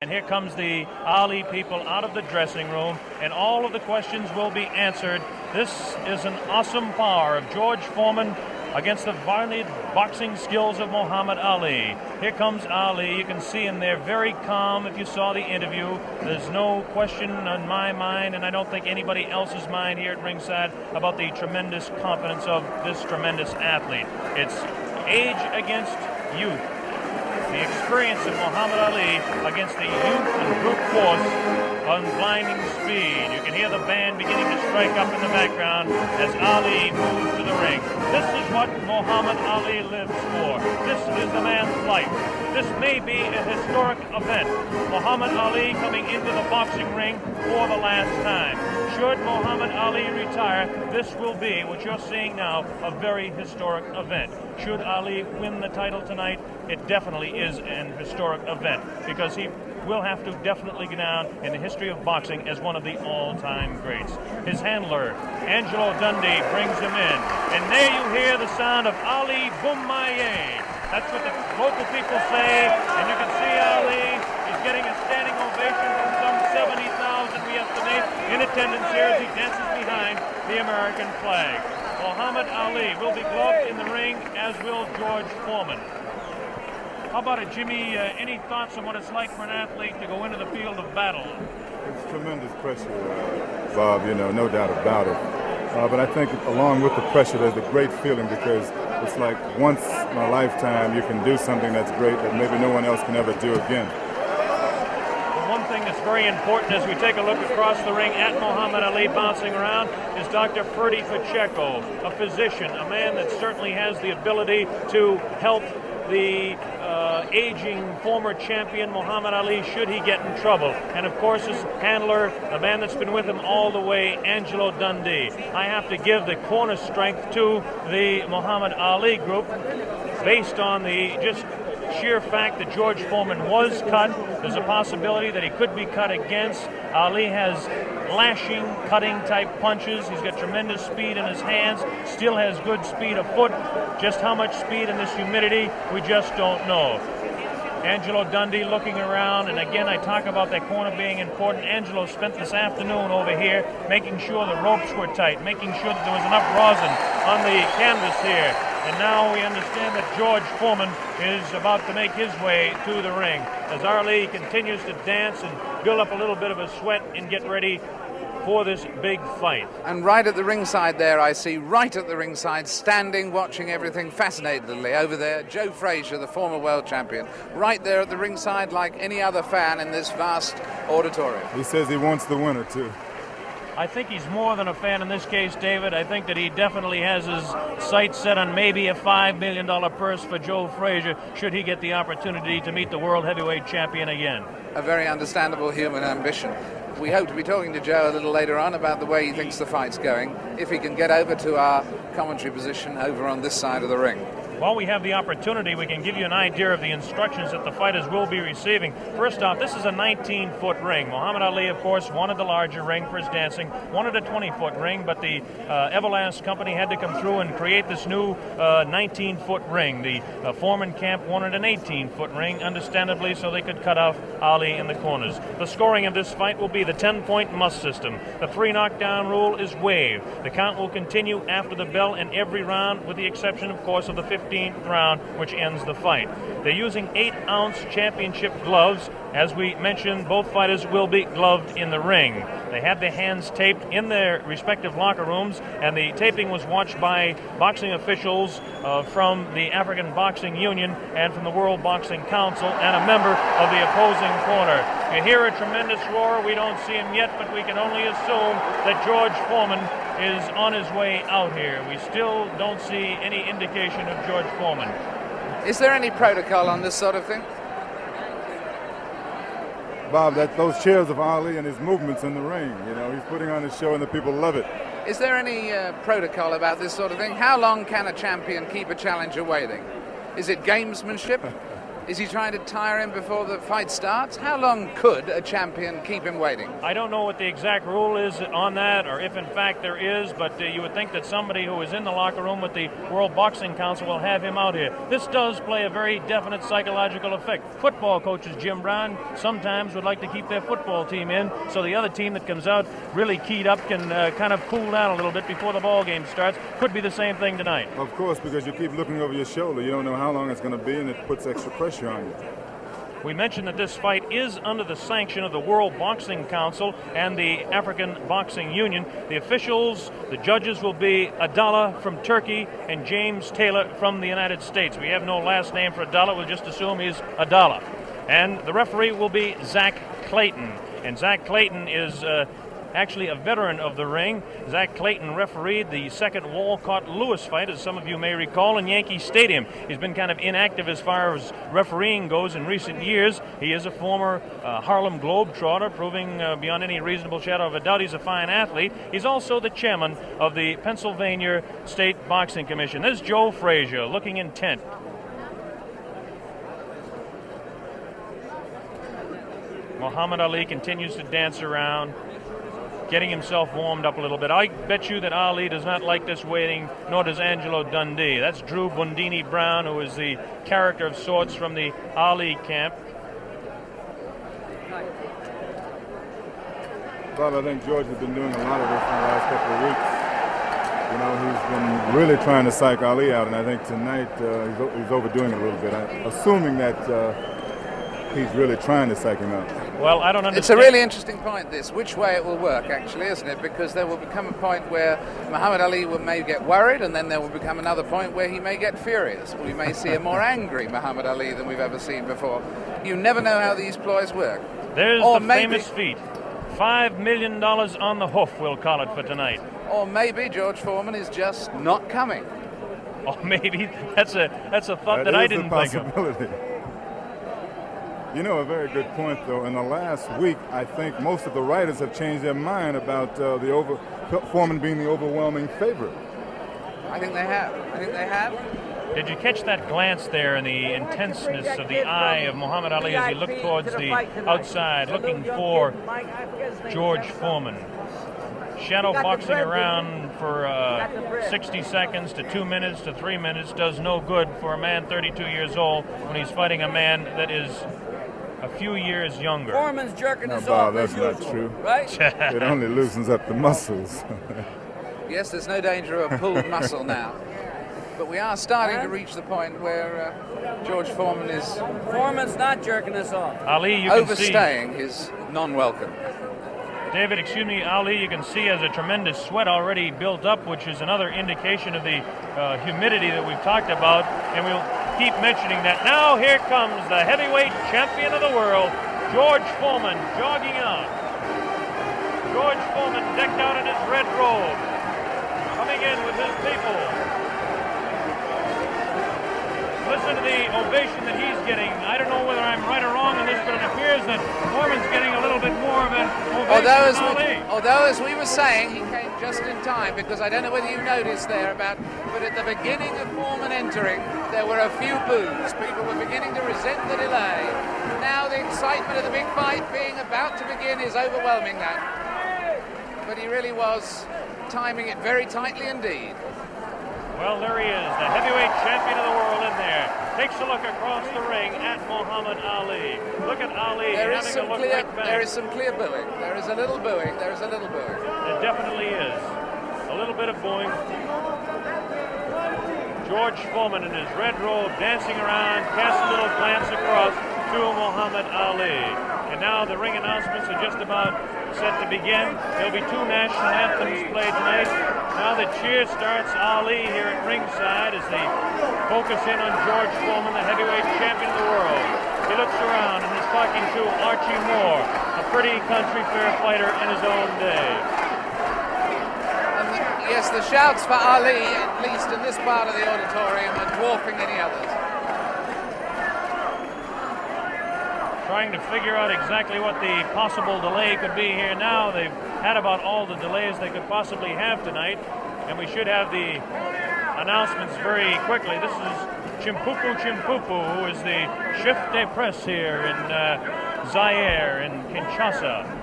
And here comes the Ali people out of the dressing room, and all of the questions will be answered. This is an awesome power of George Foreman against the varied boxing skills of Muhammad Ali. Here comes Ali. You can see him there very calm if you saw the interview. There's no question on my mind, and I don't think anybody else's mind here at ringside, about the tremendous confidence of this tremendous athlete. It's age against youth. The experience of Muhammad Ali against the youth and brute force on blinding speed. You can hear the band beginning to strike up in the background as Ali moves to the ring. This is what Muhammad Ali lives for. This is the man's life. This may be a historic event. Muhammad Ali coming into the boxing ring for the last time. Should Muhammad Ali retire, this will be, what you're seeing now, a very historic event. Should Ali win the title tonight, it definitely is an historic event, because he will have to definitely go down in the history of boxing as one of the all-time greats. His handler, Angelo Dundee, brings him in. And there you hear the sound of Ali Boumaier. That's what the local people say, and you can see Ali is getting a standing ovation from some 70,000, we estimate, in attendance here as he dances behind the American flag. Muhammad Ali will be gloved in the ring, as will George Foreman. How about it, Jimmy? Any thoughts on what it's like for an athlete to go into the field of battle? It's tremendous pressure, Bob, no doubt about it. But I think along with the pressure, there's a great feeling, because it's like once in a lifetime you can do something that's great that maybe no one else can ever do again. One thing that's very important as we take a look across the ring at Muhammad Ali bouncing around is Dr. Ferdy Pacheco, a physician, a man that certainly has the ability to help the aging former champion Muhammad Ali should he get in trouble. And of course his handler, a man that's been with him all the way, Angelo Dundee. I have to give the corner strength to the Muhammad Ali group based on the just sheer fact that George Foreman was cut. There's a possibility that he could be cut against. Ali has lashing, cutting type punches. He's got tremendous speed in his hands, still has good speed afoot. Just how much speed in this humidity, we just don't know. Angelo Dundee looking around, and again I talk about that corner being important. Angelo spent this afternoon over here making sure the ropes were tight, making sure that there was enough rosin on the canvas here. And now we understand that George Foreman is about to make his way to the ring as Ali continues to dance and build up a little bit of a sweat and get ready for this big fight. And right at the ringside there, I see right at the ringside, standing, watching everything fascinatedly over there, Joe Frazier, the former world champion, right there at the ringside like any other fan in this vast auditorium. He says he wants the winner, too. I think he's more than a fan in this case, David. I think that he definitely has his sights set on maybe a $5 million purse for Joe Frazier should he get the opportunity to meet the world heavyweight champion again. A very understandable human ambition. We hope to be talking to Joe a little later on about the way he thinks the fight's going, if he can get over to our commentary position over on this side of the ring. While we have the opportunity, we can give you an idea of the instructions that the fighters will be receiving. First off, this is a 19-foot ring. Muhammad Ali, of course, wanted the larger ring for his dancing, wanted a 20-foot ring, but the Everlast company had to come through and create this new 19-foot ring. The Forman camp wanted an 18-foot ring, understandably, so they could cut off Ali in the corners. The scoring of this fight will be the 10-point must system. The 3 knockdown rule is waived. The count will continue after the bell in every round, with the exception, of course, of the 15th round, which ends the fight. They're using 8-ounce championship gloves. As we mentioned, both fighters will be gloved in the ring. They had their hands taped in their respective locker rooms, and the taping was watched by boxing officials from the African Boxing Union and from the World Boxing Council and a member of the opposing corner. You hear a tremendous roar. We don't see him yet, but we can only assume that George Foreman is on his way out here. We still don't see any indication of George Foreman. Is there any protocol on this sort of thing? Bob, those cheers of Ali and his movements in the ring, he's putting on a show and the people love it. Is there any protocol about this sort of thing? How long can a champion keep a challenger waiting? Is it gamesmanship? Is he trying to tire him before the fight starts? How long could a champion keep him waiting? I don't know what the exact rule is on that, or if in fact there is, but you would think that somebody who is in the locker room with the World Boxing Council will have him out here. This does play a very definite psychological effect. Football coaches, Jim Brown, sometimes would like to keep their football team in, so the other team that comes out really keyed up can kind of cool down a little bit before the ball game starts. Could be the same thing tonight. Of course, because you keep looking over your shoulder. You don't know how long it's going to be, and it puts extra pressure on you. We mentioned that this fight is under the sanction of the World Boxing Council and the African Boxing Union. The officials, the judges will be Adala from Turkey and James Taylor from the United States. We have no last name for Adala. We'll just assume he's Adala. And the referee will be Zach Clayton. And Zach Clayton is actually a veteran of the ring. Zach Clayton refereed the second Walcott-Lewis fight, as some of you may recall, in Yankee Stadium. He's been kind of inactive as far as refereeing goes in recent years. He is a former Harlem Globetrotter, proving beyond any reasonable shadow of a doubt he's a fine athlete. He's also the chairman of the Pennsylvania State Boxing Commission. There's Joe Frazier, looking intent. Muhammad Ali continues to dance around, getting himself warmed up a little bit. I bet you that Ali does not like this waiting, nor does Angelo Dundee. That's Drew Bundini Brown, who is the character of sorts from the Ali camp. Bob, I think George has been doing a lot of this in the last couple of weeks. You know, he's been really trying to psych Ali out, and I think tonight he's overdoing it a little bit. Assuming that he's really trying to psych him out. Well, I don't understand. It's a really interesting point, this, which way it will work, actually, isn't it? Because there will become a point where Muhammad Ali may get worried, and then there will become another point where he may get furious. We may see a more angry Muhammad Ali than we've ever seen before. You never know how these ploys work. There's the famous feat. $5 million on the hoof, we'll call it, for tonight. Or maybe George Foreman is just not coming. Or maybe that's a thought that I didn't think of. You know, a very good point, though. In the last week, I think most of the writers have changed their mind about Foreman being the overwhelming favorite. I think they have. Did you catch that glance there and the intenseness of the eye of Muhammad Ali as he looked towards the outside, looking for George Foreman? Shadow boxing around for 60 seconds to 2 minutes to 3 minutes does no good for a man 32 years old when he's fighting a man that is a few years younger. Foreman's jerking no, us Bob, off. that's not usual, true. Right? It only loosens up the muscles. Yes, there's no danger of a pulled muscle now. But we are starting to reach the point where George Foreman is... Foreman's not jerking us off. Ali, you can overstaying his non-welcome. David, excuse me, Ali, you can see has a tremendous sweat already built up, which is another indication of the humidity that we've talked about, and we'll keep mentioning that. Now here comes the heavyweight champion of the world, George Foreman, jogging out. George Foreman decked out in his red robe, coming in with his people. Listen to the ovation that he's getting. I don't know whether I'm right or wrong on this, but it appears that Foreman's getting a little bit more of an ovation than Ali. Although, as we were saying, he came just in time, because I don't know whether you noticed there but at the beginning of Foreman entering, there were a few boos. People were beginning to resent the delay. Now the excitement of the big fight being about to begin is overwhelming that. But he really was timing it very tightly indeed. Well, there he is, the heavyweight champion of the world in there. Takes a look across the ring at Muhammad Ali. Look at Ali having a look right back. There is some clear booing. There is a little booing. There is a little booing. There definitely is. A little bit of booing. George Foreman in his red robe dancing around, casts a little glance across to Muhammad Ali. And now the ring announcements are just about set to begin. There'll be two national anthems played tonight. Now the cheer starts. Ali here at ringside as they focus in on George Foreman, the heavyweight champion of the world. He looks around and is talking to Archie Moore, a pretty country fair fighter in his own day. Yes, the shouts for Ali, at least in this part of the auditorium, are dwarfing any others. Trying to figure out exactly what the possible delay could be here now. They've had about all the delays they could possibly have tonight, and we should have the announcements very quickly. This is Chimpupu Chimpupu, who is the chef de presse here in Zaire, in Kinshasa.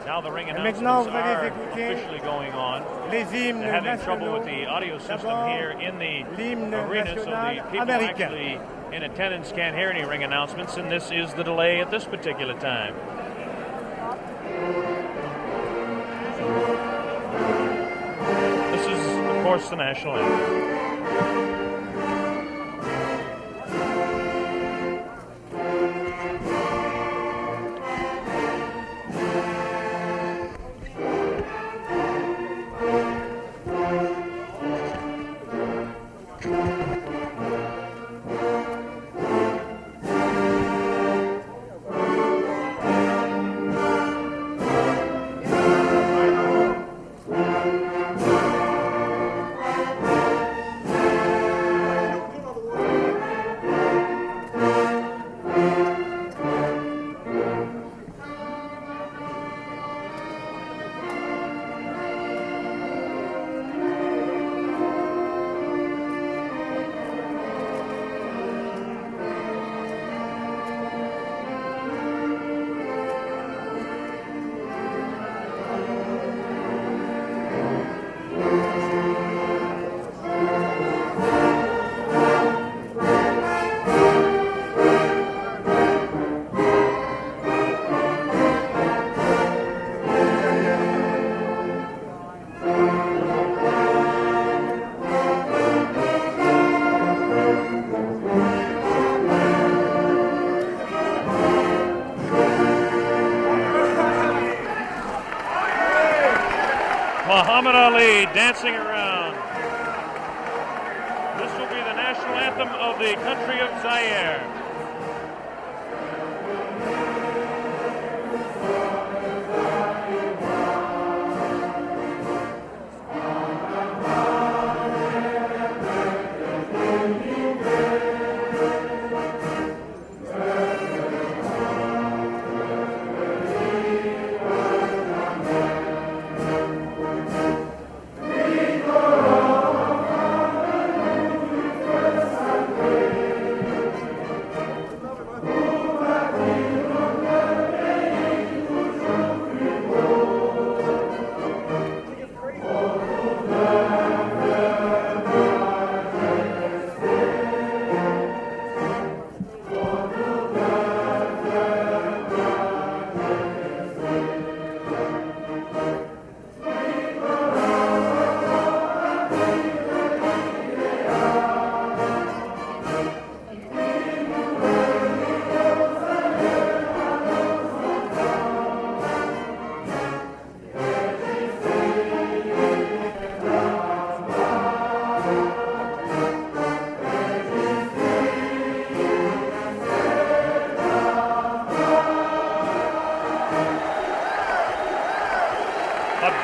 Now the ring announcements are officially going on. They're having trouble with the audio system here in the arena, so the people actually in attendance can't hear any ring announcements, and this is the delay at this particular time. This is, of course, the national anthem. Muhammad Ali dancing around. This will be the national anthem of the country of Zaire.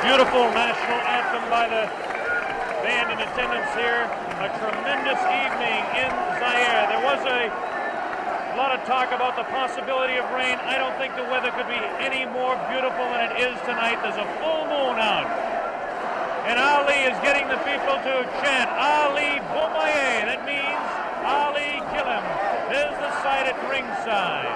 Beautiful national anthem by the band in attendance here. A tremendous evening in Zaire. There was a lot of talk about the possibility of rain. I don't think the weather could be any more beautiful than it is tonight. There's a full moon out. And Ali is getting the people to chant, Ali Bomaye. That means Ali kill him. There's the sight at ringside.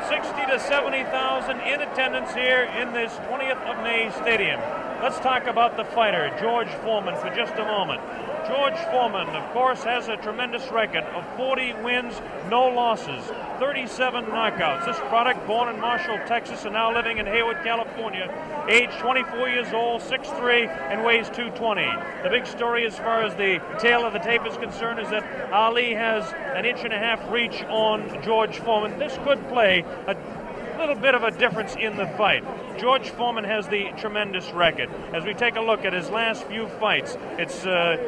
60 to 70,000 in attendance here in this 20th of May stadium. Let's talk about the fighter, George Foreman, for just a moment. George Foreman, of course, has a tremendous record of 40 wins, no losses, 37 knockouts. This product, born in Marshall, Texas, and now living in Hayward, California, age 24 years old, 6'3", and weighs 220. The big story as far as the tail of the tape is concerned is that Ali has an 1.5 inch reach on George Foreman. This could play a little bit of a difference in the fight. George Foreman has the tremendous record. As we take a look at his last few fights, it's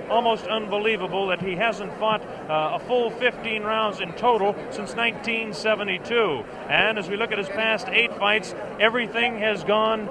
almost unbelievable that he hasn't fought a full 15 rounds in total since 1972. And as we look at his past 8 fights, everything has gone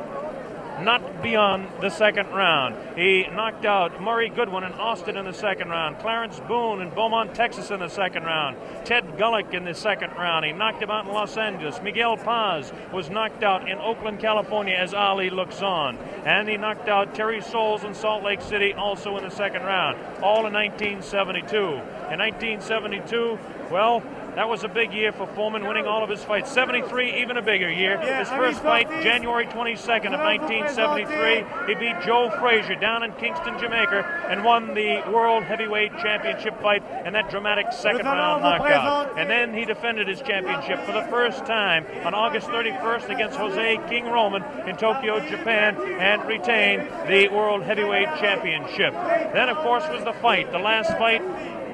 not beyond the second round. He knocked out Murray Goodwin in Austin in the second round, Clarence Boone in Beaumont, Texas in the second round, Ted Gullick in the second round. He knocked him out in Los Angeles. Miguel Paz was knocked out in Oakland, California as Ali looks on. And he knocked out Terry Souls in Salt Lake City also in the second round, all in 1972. In 1972, well, that was a big year for Foreman, winning all of his fights. 73, even a bigger year. His first fight, January 22nd of 1973, he beat Joe Frazier down in Kingston, Jamaica, and won the World Heavyweight Championship fight in that dramatic second-round knockout. And then he defended his championship for the first time on August 31st against Jose King Roman in Tokyo, Japan, and retained the World Heavyweight Championship. Then, of course, was the fight, the last fight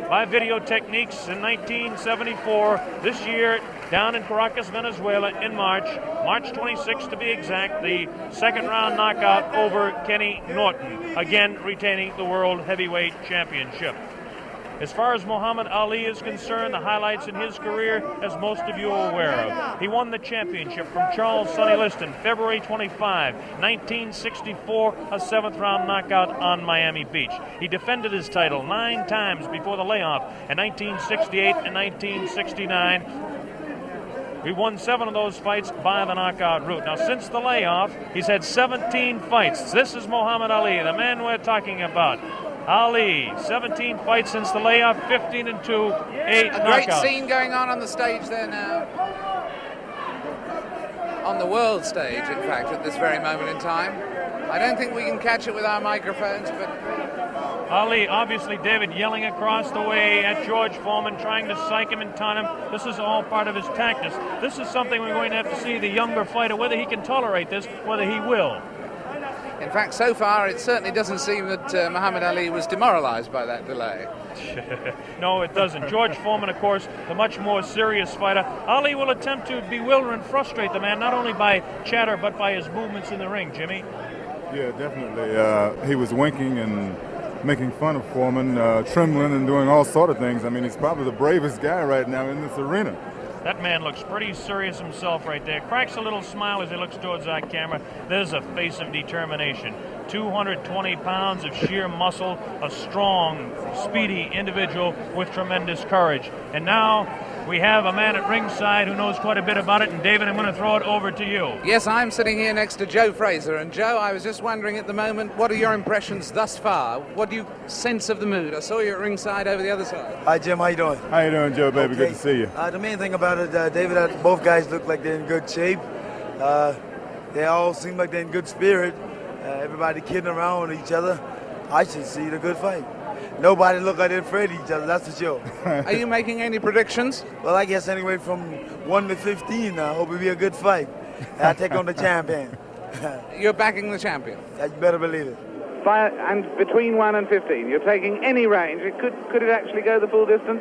by video techniques in 1974. This year, down in Caracas, Venezuela, in March 26th to be exact, the second-round knockout over Kenny Norton, again retaining the World Heavyweight Championship. As far as Muhammad Ali is concerned, the highlights in his career, as most of you are aware of. He won the championship from Charles Sonny Liston, February 25, 1964, a seventh-round knockout on Miami Beach. He defended his title 9 times before the layoff in 1968 and 1969. We won 7 of those fights by the knockout route. Now, since the layoff, he's had 17 fights. This is Muhammad Ali, the man we're talking about. Ali, 17 fights since the layoff, 15-2, 8 knockouts. A great scene going on the stage there now. On the world stage, in fact, at this very moment in time. I don't think we can catch it with our microphones, but... Ali, obviously, David, yelling across the way at George Foreman, trying to psych him and taunt him. This is all part of his tactics. This is something we're going to have to see the younger fighter, whether he can tolerate this, whether he will. In fact, so far, it certainly doesn't seem that Muhammad Ali was demoralized by that delay. No, it doesn't. George Foreman, of course, the much more serious fighter. Ali will attempt to bewilder and frustrate the man, not only by chatter, but by his movements in the ring, Jimmy. Yeah, definitely. He was winking and making fun of Foreman, trembling and doing all sort of things. I mean, he's probably the bravest guy right now in this arena. That man looks pretty serious himself right there. Cracks a little smile as he looks towards that camera. There's a face of determination. 220 pounds of sheer muscle, a strong, speedy individual with tremendous courage. And now we have a man at ringside who knows quite a bit about it. And David, I'm going to throw it over to you. Yes, I'm sitting here next to Joe Fraser. And Joe, I was just wondering at the moment, what are your impressions thus far? What do you sense of the mood? I saw you at ringside over the other side. Hi, Jim. How you doing? How you doing, Joe, baby? Okay. Good to see you. The main thing about it, David, both guys look like they're in good shape. They all seem like they're in good spirit. Everybody kidding around with each other. I should see the good fight. Nobody look like they're afraid of each other, that's for sure. Are you making any predictions? Well, I guess anyway from 1 to 15, I hope it'll be a good fight. I take on the champion. You're backing the champion? You better believe it. And between 1 and 15, you're taking any range. Could it actually go the full distance?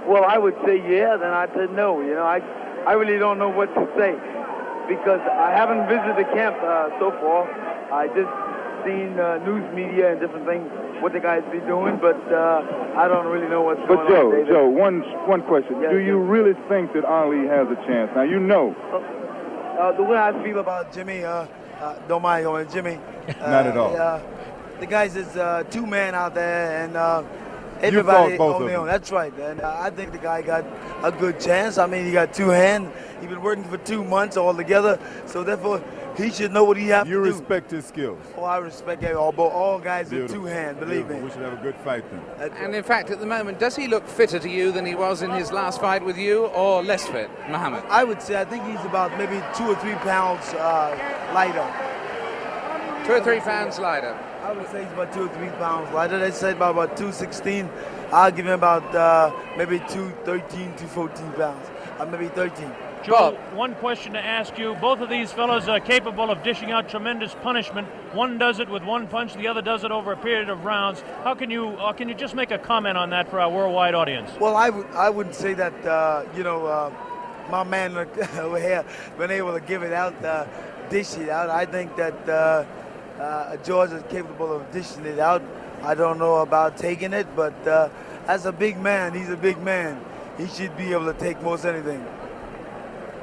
Well, I would say yeah, then I'd say no. You know, I really don't know what to say because I haven't visited the camp so far. I just seen news media and different things, what the guys be doing, but I don't really know what's going on. But Joe, one question. Yes, Do you really think that Ali has a chance? Now, you know. The way I feel about Jimmy, don't mind going, Jimmy. Not at all. The guys is 2-man out there, and everybody on their own. That's right. And I think the guy got a good chance. I mean, he got 2 hands. He's been working for 2 months altogether, so therefore he should know what he has to do. You respect his skills. Oh, I respect all guys with 2 hands, believe Beautiful. me. We should have a good fight then. And in fact, at the moment, does he look fitter to you than he was in his last fight with you, or less fit, Muhammad? I would say I think he's about maybe 2 or 3 pounds lighter. 2 or 3 pounds lighter. I would say he's about 2 or 3 pounds lighter. They said about 216. I'll give him about maybe 213, 214 pounds. Maybe 13. Joe, one question to ask you. Both of these fellows are capable of dishing out tremendous punishment. One does it with 1 punch, the other does it over a period of rounds. How can you just make a comment on that for our worldwide audience? Well, I wouldn't say that, my man over here been able to give it out, dish it out. I think that George is capable of dishing it out. I don't know about taking it, but as a big man, he's a big man. He should be able to take most anything.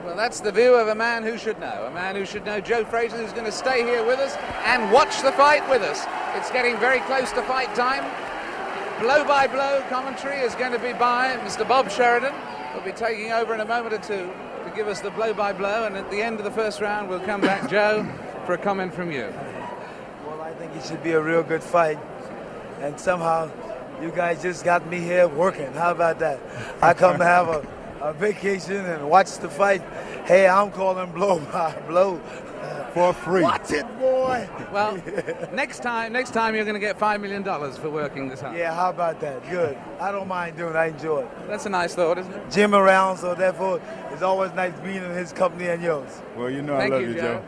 Well, that's the view of a man who should know. A man who should know. Joe Frazier, who's going to stay here with us and watch the fight with us. It's getting very close to fight time. Blow-by-blow commentary is going to be by Mr. Bob Sheridan. He'll be taking over in a moment or two to give us the blow-by-blow, and at the end of the first round, we'll come back, Joe, for a comment from you. Well, I think it should be a real good fight, and somehow you guys just got me here working. How about that? I come to have a vacation and watch the fight. Hey, I'm calling blow-by-blow. For free. Watch it, boy. Well, next time you're going to get $5 million for working this hard. Yeah, how about that? Good. I don't mind doing it. I enjoy it. That's a nice thought, isn't it? Jim around, so therefore it's always nice being in his company and yours. Well, you know, Thank I love you, you, Joe.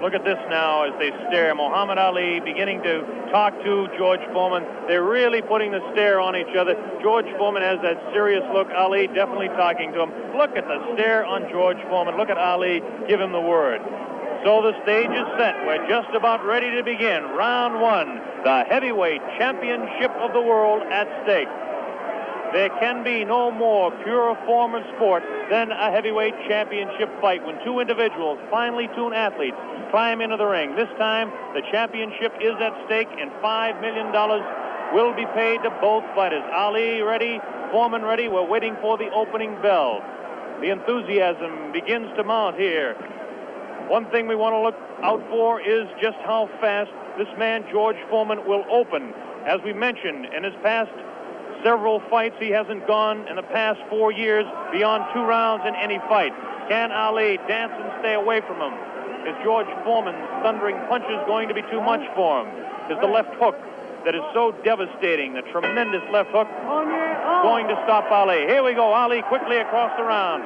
Look at this now as they stare. Muhammad Ali beginning to talk to George Foreman. They're really putting the stare on each other. George Foreman has that serious look. Ali definitely talking to him. Look at the stare on George Foreman. Look at Ali give him the word. So the stage is set. We're just about ready to begin. Round one, the heavyweight championship of the world at stake. There can be no more pure form of sport than a heavyweight championship fight when two individuals, finely tuned athletes, climb into the ring. This time, the championship is at stake, and $5 million will be paid to both fighters. Ali ready, Foreman ready. We're waiting for the opening bell. The enthusiasm begins to mount here. One thing we want to look out for is just how fast this man, George Foreman, will open. As we mentioned, in his past several fights, he hasn't gone in the past 4 years beyond 2 rounds in any fight. Can Ali dance and stay away from him? Is George Foreman's thundering punches going to be too much for him? Is the left hook that is so devastating, the tremendous left hook, going to stop Ali? Here we go, Ali quickly across the round.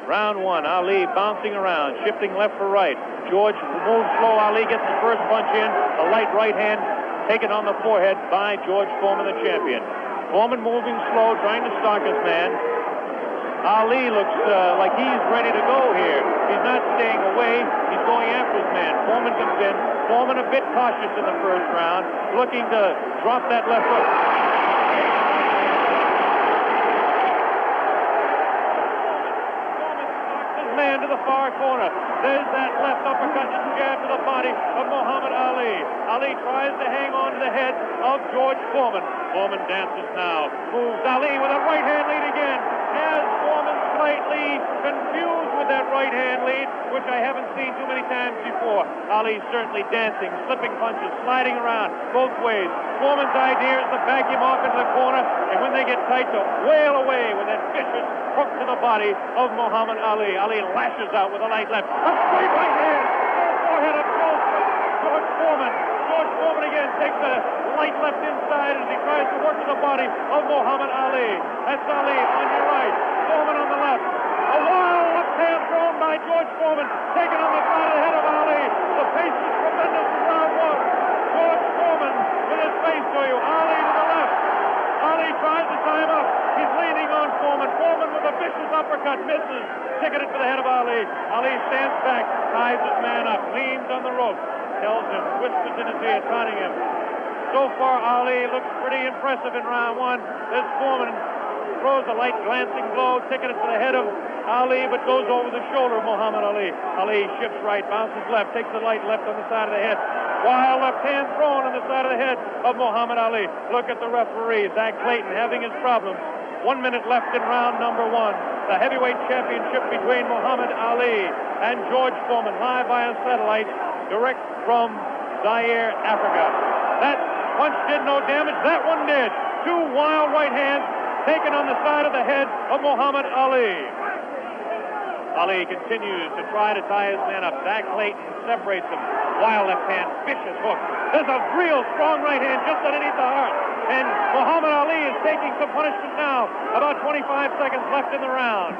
Round one, Ali bouncing around, shifting left for right. George moves slow. Ali gets the first punch in. A light right hand taken on the forehead by George Foreman, the champion. Foreman moving slow, trying to stalk his man. Ali looks like he's ready to go here. He's not staying away. He's going after his man. Foreman comes in. Foreman a bit cautious in the first round, looking to drop that left hook. Man to the far corner. There's that left uppercut and jab to the body of Muhammad Ali. Ali tries to hang on to the head of George Foreman. Foreman dances now. Moves Ali with a right hand lead again. Has Foreman slightly confused with that right hand lead, which I haven't seen too many times before. Ali certainly dancing, slipping punches, sliding around both ways. Foreman's idea is to back him off into the corner, and when they get tight, to wail away with that vicious hook to the body of Muhammad Ali. Ali lashes out with a light left. A straight right hand. Forehead of George Foreman. George Foreman again takes a light left inside as he tries to work to the body of Muhammad Ali. That's Ali on your right. Foreman on the left. A wild left hand thrown by George Foreman. Taken on the side of the head of Ali. The pace is tremendous in round one. George Foreman with his face to you. Ali to the left. Ali tries to tie him up. He's leaning on Foreman. Foreman with a vicious uppercut misses. Ticketed for the head of Ali. Ali stands back, ties his man up, leans on the rope, tells him, whispers in his ear, taunting him. So far, Ali looks pretty impressive in round one. This Foreman throws a light glancing blow, ticketed for the head of Ali, but goes over the shoulder of Muhammad Ali. Ali shifts right, bounces left, takes the light left on the side of the head. Wild left hand thrown on the side of the head of Muhammad Ali. Look at the referee, Zach Clayton, having his problems. 1 minute left in round number one. The heavyweight championship between Muhammad Ali and George Foreman, live via satellite, direct from Zaire, Africa. That punch did no damage. That one did. 2 wild right hands taken on the side of the head of Muhammad Ali. Ali continues to try to tie his man up. Zach Clayton separates him. Wild left hand, vicious hook. There's a real strong right hand just underneath the heart. And Muhammad Ali is taking some punishment now. About 25 seconds left in the round.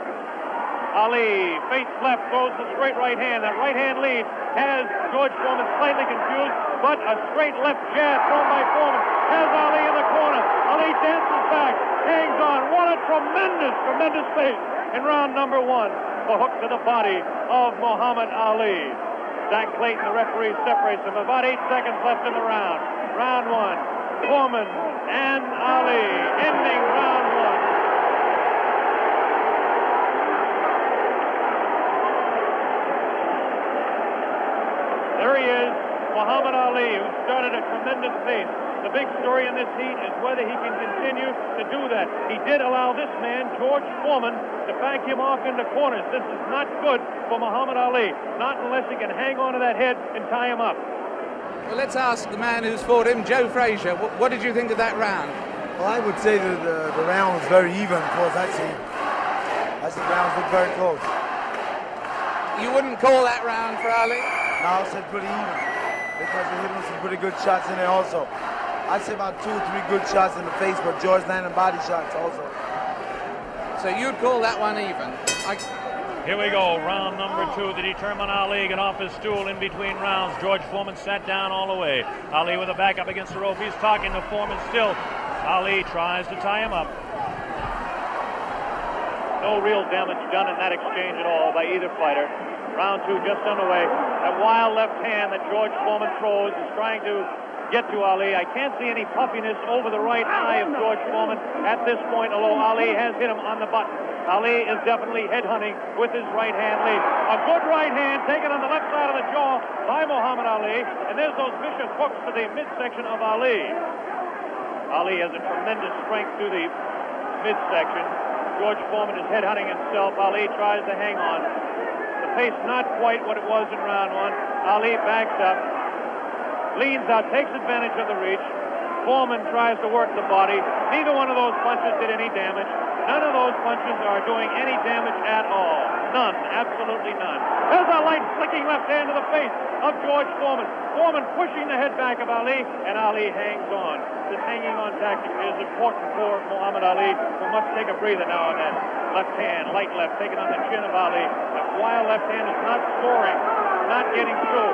Ali, face left, throws the straight right hand. That right hand lead has George Foreman slightly confused, but a straight left jab thrown by Foreman has Ali in the corner. Ali dances back, hangs on. What a tremendous, tremendous pace in round number one. The hook to the body of Muhammad Ali. Zach Clayton, the referee, separates them. About 8 seconds left in the round. Round one, Foreman and Ali, ending round one. tremendous pace. The big story in this heat is whether he can continue to do that. He did allow this man, George Foreman, to back him off into corners. This is not good for Muhammad Ali, not unless he can hang on to that head and tie him up. Well, let's ask the man who's fought him, Joe Frazier. What did you think of that round? Well, I would say that the round was very even. Of course, I see the rounds look very close. You wouldn't call that round for Ali? No, I said pretty even because they hit him some pretty good shots in there also. I'd say about 2 or 3 good shots in the face, but George landed body shots also. So you'd call that one even? Here we go, round number 2 to determine Ali. Get off his stool in between rounds. George Foreman sat down all the way. Ali with a back up against the rope. He's talking to Foreman still. Ali tries to tie him up. No real damage done in that exchange at all by either fighter. Round 2 just underway. That wild left hand that George Foreman throws is trying to get to Ali. I can't see any puffiness over the right eye of George Foreman at this point, although Ali has hit him on the button. Ali is definitely headhunting with his right hand lead. A good right hand taken on the left side of the jaw by Muhammad Ali, and there's those vicious hooks to the midsection of Ali. Ali has a tremendous strength through the midsection. George Foreman is headhunting himself. Ali tries to hang on. The pace not quite what it was in round 1. Ali backs up, leans out, takes advantage of the reach. Foreman tries to work the body. Neither one of those punches did any damage. None of those punches are doing any damage at all. None, absolutely none. There's a light flicking left hand to the face of George Foreman. Foreman pushing the head back of Ali, and Ali hangs on. This hanging on tactic is important for Muhammad Ali, who must take a breather now and then. Left hand, light left, taken on the chin of Ali. That wild left hand is not scoring, not getting through.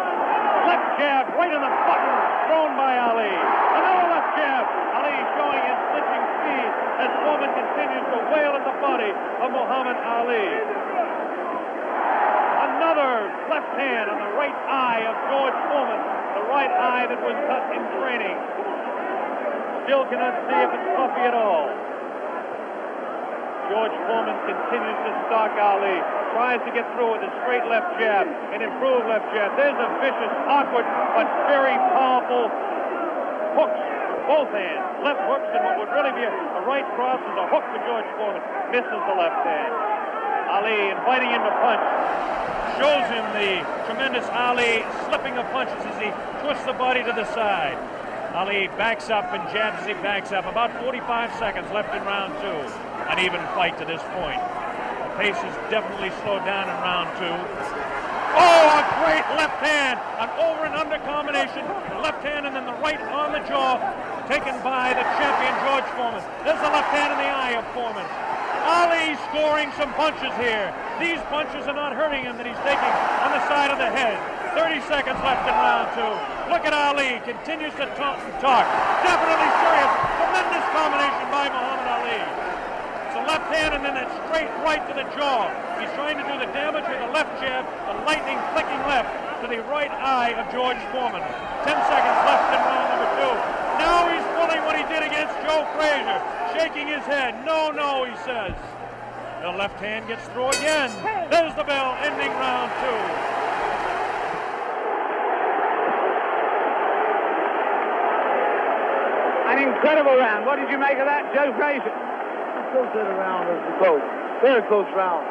Left jab right in the button, thrown by Ali. Another left jab. Ali showing his clinching speed as Foreman continues to wail at the body of Muhammad Ali. Another left hand on the right eye of George Foreman, the right eye that was cut in training. Still cannot see if it's puffy at all. George Foreman continues to stalk Ali, tries to get through with a straight left jab, an improved left jab. There's a vicious, awkward, but very powerful hooks with both hands. Left hooks, and what would really be a right cross is a hook for George Foreman. Misses the left hand. Ali inviting him to punch. Shows him the tremendous Ali slipping of punches as he twists the body to the side. Ali backs up and jabs as he backs up. About 45 seconds left in round 2. An even fight to this point. The pace is definitely slowed down in round 2. Oh, a great left hand. An over and under combination. The left hand and then the right on the jaw. Taken by the champion George Foreman. There's the left hand in the eye of Foreman. Ali scoring some punches here. These punches are not hurting him that he's taking on the side of the head. 30 seconds left in round 2. Look at Ali. Continues to talk and talk. Definitely serious. Tremendous combination by Muhammad Ali. It's a left hand and then a straight right to the jaw. He's trying to do the damage with a left jab, a lightning flicking left to the right eye of George Foreman. 10 seconds left in round number 2. Now he's pulling what he did against Joe Frazier, shaking his head. No, no, he says. The left hand gets through again. There's the bell, ending round 2. An incredible round. What did you make of that, Joe Frazier? I still said the round was close. Very close round.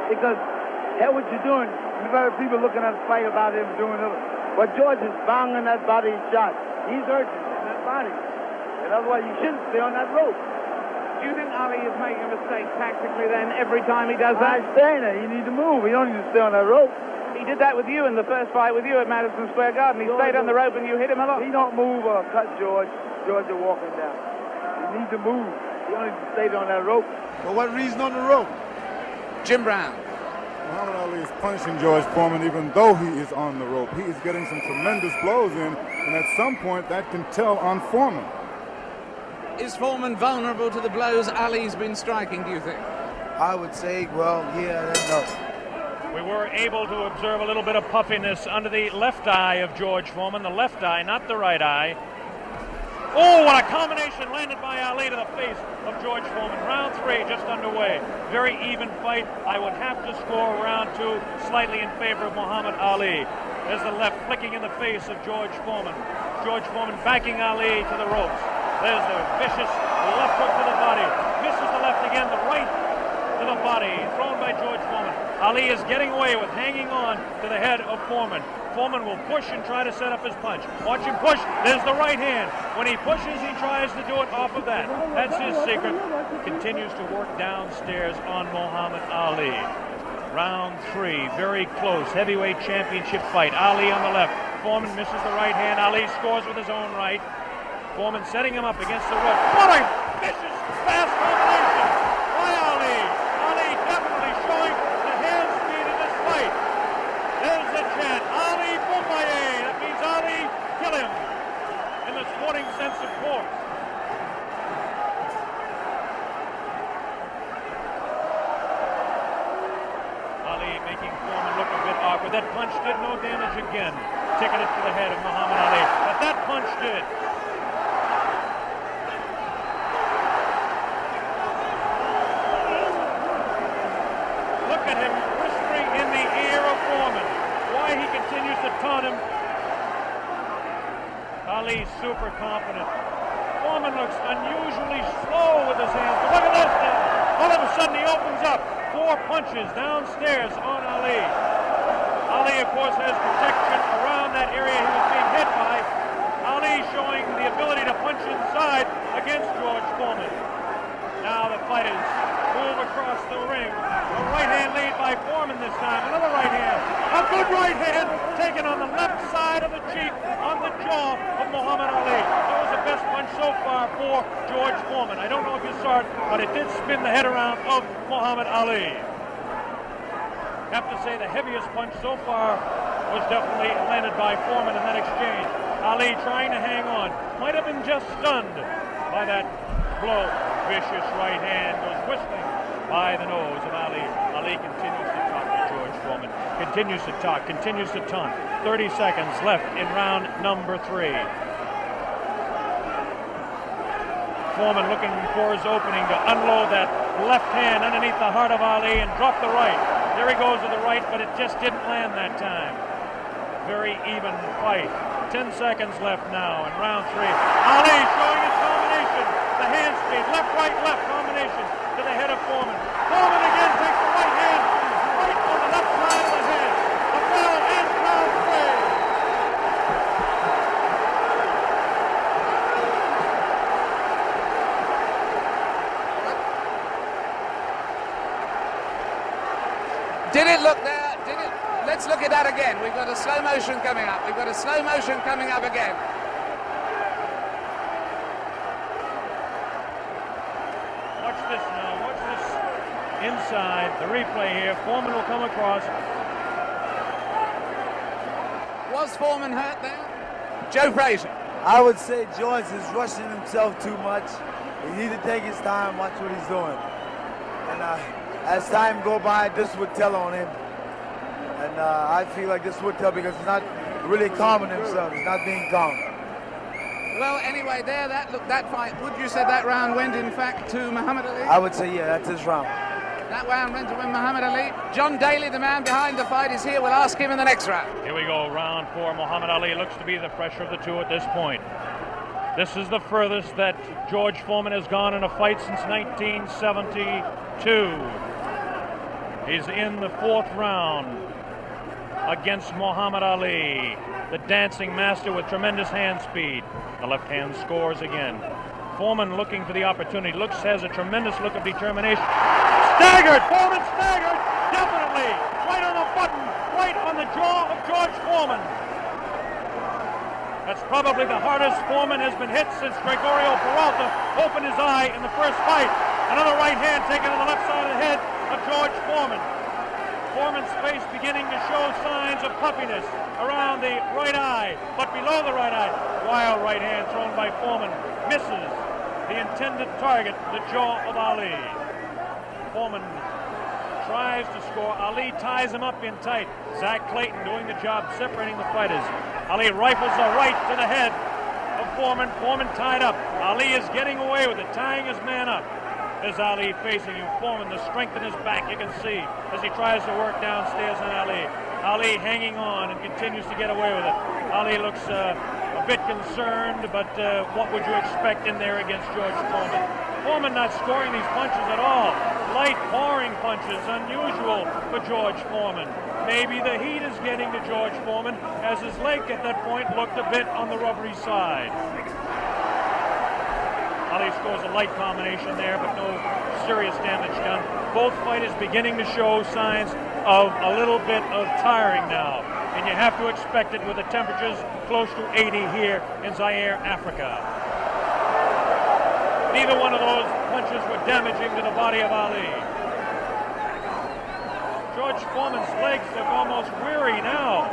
Because, hell, what you're doing, you've got people looking at the fight about him doing it. But George is banging that body shot. He's hurting in that body. And otherwise, you shouldn't stay on that rope. Do you think Ali is making a mistake tactically then every time he does that? I'm saying that. You need to move. You don't need to stay on that rope. He did that with you in the first fight with you at Madison Square Garden. He stayed on the rope and you hit him a lot. He don't move or cut George. George is walking down. You need to move. You don't need to stay on that rope. For what reason on the rope? Jim Brown. Muhammad Ali is punishing George Foreman even though he is on the rope. He is getting some tremendous blows in, and at some point that can tell on Foreman. Is Foreman vulnerable to the blows Ali's been striking, do you think? I would say, well, yeah, I don't know. We were able to observe a little bit of puffiness under the left eye of George Foreman. The left eye, not the right eye. Oh, what a combination landed by Ali to the face of George Foreman. Round 3 just underway. Very even fight. I would have to score round 2 slightly in favor of Muhammad Ali. There's the left flicking in the face of George Foreman. George Foreman backing Ali to the ropes. There's the vicious left hook to the body. Misses the left again, the right to the body, thrown by George Foreman. Ali is getting away with hanging on to the head of Foreman. Foreman will push and try to set up his punch. Watch him push. There's the right hand. When he pushes, he tries to do it off of that. That's his secret. Continues to work downstairs on Muhammad Ali. Round 3, very close, heavyweight championship fight. Ali on the left. Foreman misses the right hand. Ali scores with his own right. Foreman setting him up against the rope. What a vicious, fast combination by Ali. Ali definitely showing the hand speed in this fight. There's the chant. Ali Boumbaye. That means Ali, kill him. In the sporting sense, of course. Ali making Foreman look a bit awkward. That punch did no damage again. Ticketed to the head of Muhammad Ali. But that punch did. Look at him whispering in the ear of Foreman. Why he continues to taunt him. Ali super confident. Foreman looks unusually slow with his hands. But look at this now. All of a sudden he opens up. 4 punches downstairs on Ali. Ali, of course, has protection around that area he was being hit by. Ali showing the ability to punch inside against George Foreman. Now the fighters move across the ring. A right hand lead by Foreman this time. Another right hand. A good right hand taken on the left side of the cheek, on the jaw of Muhammad Ali. That was the best punch so far for George Foreman. I don't know if you saw it, but it did spin the head around of Muhammad Ali. Have to say the heaviest punch so far was definitely landed by Foreman in that exchange. Ali trying to hang on. Might have been just stunned by that blow. Vicious right hand goes whistling by the nose of Ali. Ali continues to talk to George Foreman. Continues to talk, continues to taunt. 30 seconds left in round number 3. Foreman looking for his opening to unload that left hand underneath the heart of Ali and drop the right. There he goes with the right, but it just didn't land that time. Very even fight. 10 seconds left now in round 3. Ali showing his combination. The hand speed, left combination to the head of Foreman. Foreman again takes the right hand, right on the left side of the head. A bell and round 3. Did it look there? Did it? Let's look at that again. We've got a slow motion coming up. We've got a slow motion coming up again. Watch this now. Watch this inside. The replay here. Foreman will come across. Was Foreman hurt there? Joe Frazier. I would say George is rushing himself too much. He needs to take his time, watch what he's doing. And as time go by, this would tell on him. And I feel like this would tell because he's not really calming himself. He's not being calm. Well, anyway, there, that fight, would you say that round went, in fact, to Muhammad Ali? I would say, yeah, that's his round. That round went to Muhammad Ali. John Daly, the man behind the fight, is here. We'll ask him in the next round. Here we go, round 4. Muhammad Ali looks to be the fresher of the two at this point. This is the furthest that George Foreman has gone in a fight since 1972. He's in the 4th round against Muhammad Ali, the dancing master with tremendous hand speed. The left hand scores again. Foreman looking for the opportunity. Has a tremendous look of determination. Staggered! Foreman staggered! Definitely! Right on the button! Right on the jaw of George Foreman. That's probably the hardest Foreman has been hit since Gregorio Peralta opened his eye in the first fight. Another right hand taken on the left side of the head of George Foreman. Foreman's face beginning to show signs of puffiness around the right eye, but below the right eye. Wild right hand thrown by Foreman. Misses the intended target, the jaw of Ali. Foreman tries to score. Ali ties him up in tight. Zach Clayton doing the job separating the fighters. Ali rifles a right to the head of Foreman. Foreman tied up. Ali is getting away with it, tying his man up. There's Ali facing him. Foreman, the strength in his back, you can see as he tries to work downstairs on Ali. Ali hanging on and continues to get away with it. Ali looks a bit concerned, but what would you expect in there against George Foreman? Foreman not scoring these punches at all. Light pouring punches, unusual for George Foreman. Maybe the heat is getting to George Foreman, as his leg at that point looked a bit on the rubbery side. Ali scores a light combination there, but no serious damage done. Both fighters beginning to show signs of a little bit of tiring now. And you have to expect it with the temperatures close to 80 here in Zaire, Africa. Neither one of those punches were damaging to the body of Ali. George Foreman's legs look almost weary now.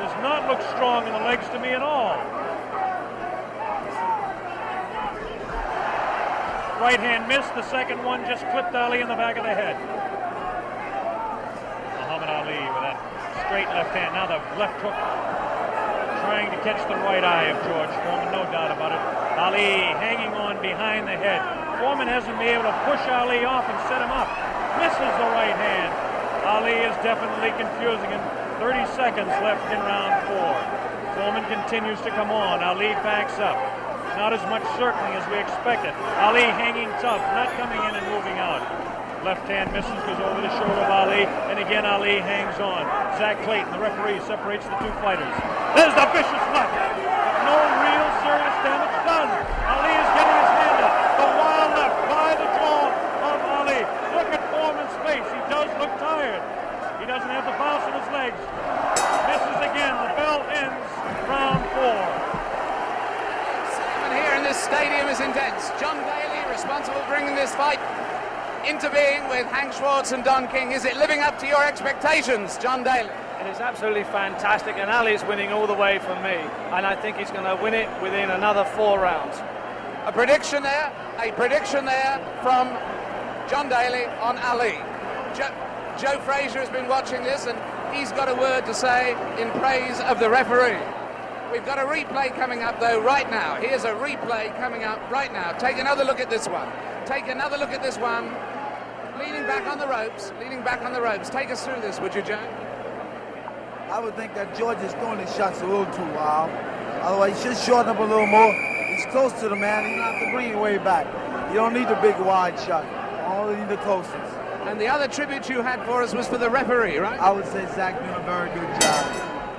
Does not look strong in the legs to me at all. Right hand missed, the second one just clipped Ali in the back of the head. Muhammad Ali with that straight left hand. Now the left hook trying to catch the right eye of George Foreman, no doubt about it. Ali hanging on behind the head. Foreman hasn't been able to push Ali off and set him up. Misses the right hand. Ali is definitely confusing him. 30 seconds left in round 4. Foreman continues to come on. Ali backs up. Not as much circling as we expected. Ali hanging tough, not coming in and moving out. Left hand misses, goes over the shoulder of Ali, and again Ali hangs on. Zach Clayton, the referee, separates the two fighters. There's the vicious left. No real serious damage done. Ali is getting his hand up. The wild left by the jaw of Ali. Look at Foreman's face. He does look tired. He doesn't have the bounce in his legs. Misses again. The bell ends round 4. Here in this stadium is intense. John Daly, responsible for bringing this fight into being with Hank Schwartz and Don King. Is it living up to your expectations, John Daly? It is absolutely fantastic, and Ali is winning all the way for me, and I think he's going to win it within another 4 rounds. A prediction there from John Daly on Ali. Joe Frazier has been watching this, and he's got a word to say in praise of the referee. We've got a replay coming up, though, right now. Here's a replay coming up right now. Take another look at this one. Take another look at this one. Leaning back on the ropes. Leaning back on the ropes. Take us through this, would you, Joe? I would think that George is throwing his shots a little too wild. Otherwise, he should shorten up a little more. He's close to the man. He's not to bring it way back. You don't need the big wide shot. Only need the closest. And the other tribute you had for us was for the referee, right? I would say Zach doing a very good job.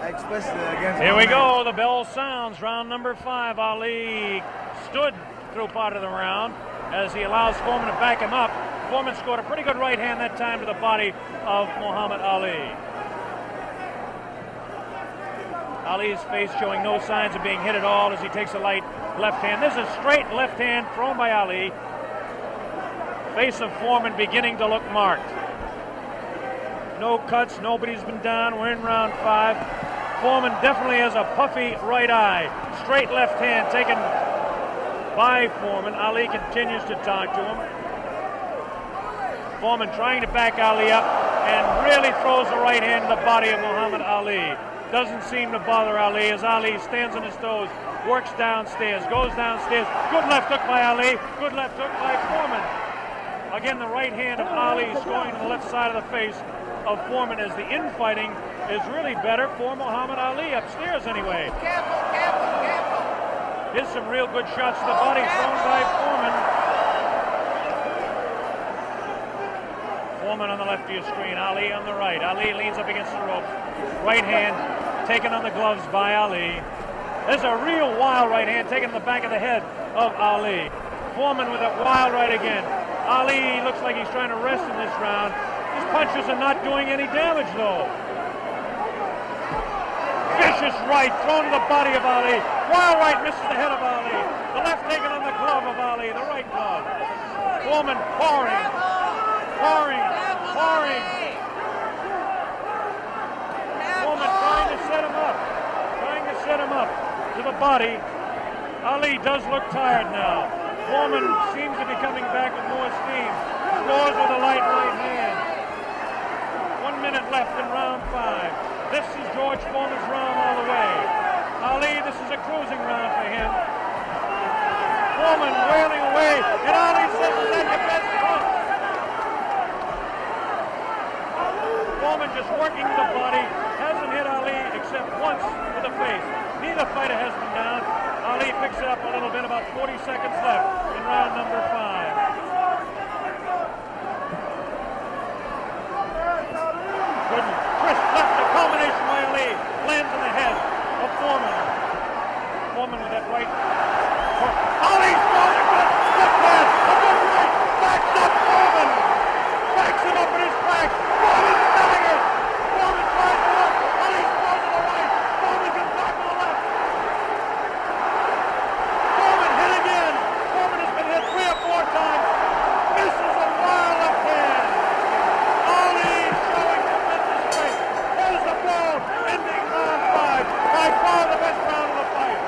Especially against Here we go. The bell sounds. Round number 5. Ali stood through part of the round as he allows Foreman to back him up. Foreman scored a pretty good right hand that time to the body of Muhammad Ali. Ali's face showing no signs of being hit at all as he takes a light left hand. This is a straight left hand thrown by Ali. Face of Foreman beginning to look marked. No cuts, nobody's been down. We're in round 5. Foreman definitely has a puffy right eye. Straight left hand taken by Foreman. Ali continues to talk to him. Foreman trying to back Ali up and really throws the right hand to the body of Muhammad Ali. Doesn't seem to bother Ali as Ali stands on his toes, works downstairs, goes downstairs. Good left hook by Ali. Good left hook by Foreman. Again, the right hand of Ali is going to the left side of the face of Foreman as the infighting is really better for Muhammad Ali, upstairs anyway. Careful, careful, careful. Here's some real good shots to the body thrown by Foreman. Foreman on the left of your screen, Ali on the right. Ali leans up against the ropes. Right hand taken on the gloves by Ali. There's a real wild right hand taken in the back of the head of Ali. Foreman with a wild right again. Ali looks like he's trying to rest in this round. His punches are not doing any damage, though. Vicious right thrown to the body of Ali. Wild right misses the head of Ali. The left taken on the glove of Ali, the right glove. Foreman pouring. Foreman trying to set him up to the body. Ali does look tired now. Foreman seems to be coming back with more steam. Scores with a light right hand. 1 minute left in round 5. This is George Foreman's round all the way. Ali, this is a cruising round for him. Foreman wailing away, and Ali says, "Is that your best punch?" Foreman just working the body, hasn't hit Ali except once to the face. Neither fighter has been down. Ali picks it up a little bit, about 40 seconds left in round number 5. Good crisp left, a combination by Ali. Lands in the head of Foreman. Foreman with that right. Ali's throwing a good left hand, a good right. Backs up Foreman. Backs him up in his back. Foreman staggers. Foreman tries to look. Ali's throws to the right. Foreman comes back to the left. Foreman hit again. Foreman has been hit 3 or 4 times. Misses a wild left hand. Ali showing tremendous strength. There's the blow, ending round 5. By far the best round of the fight.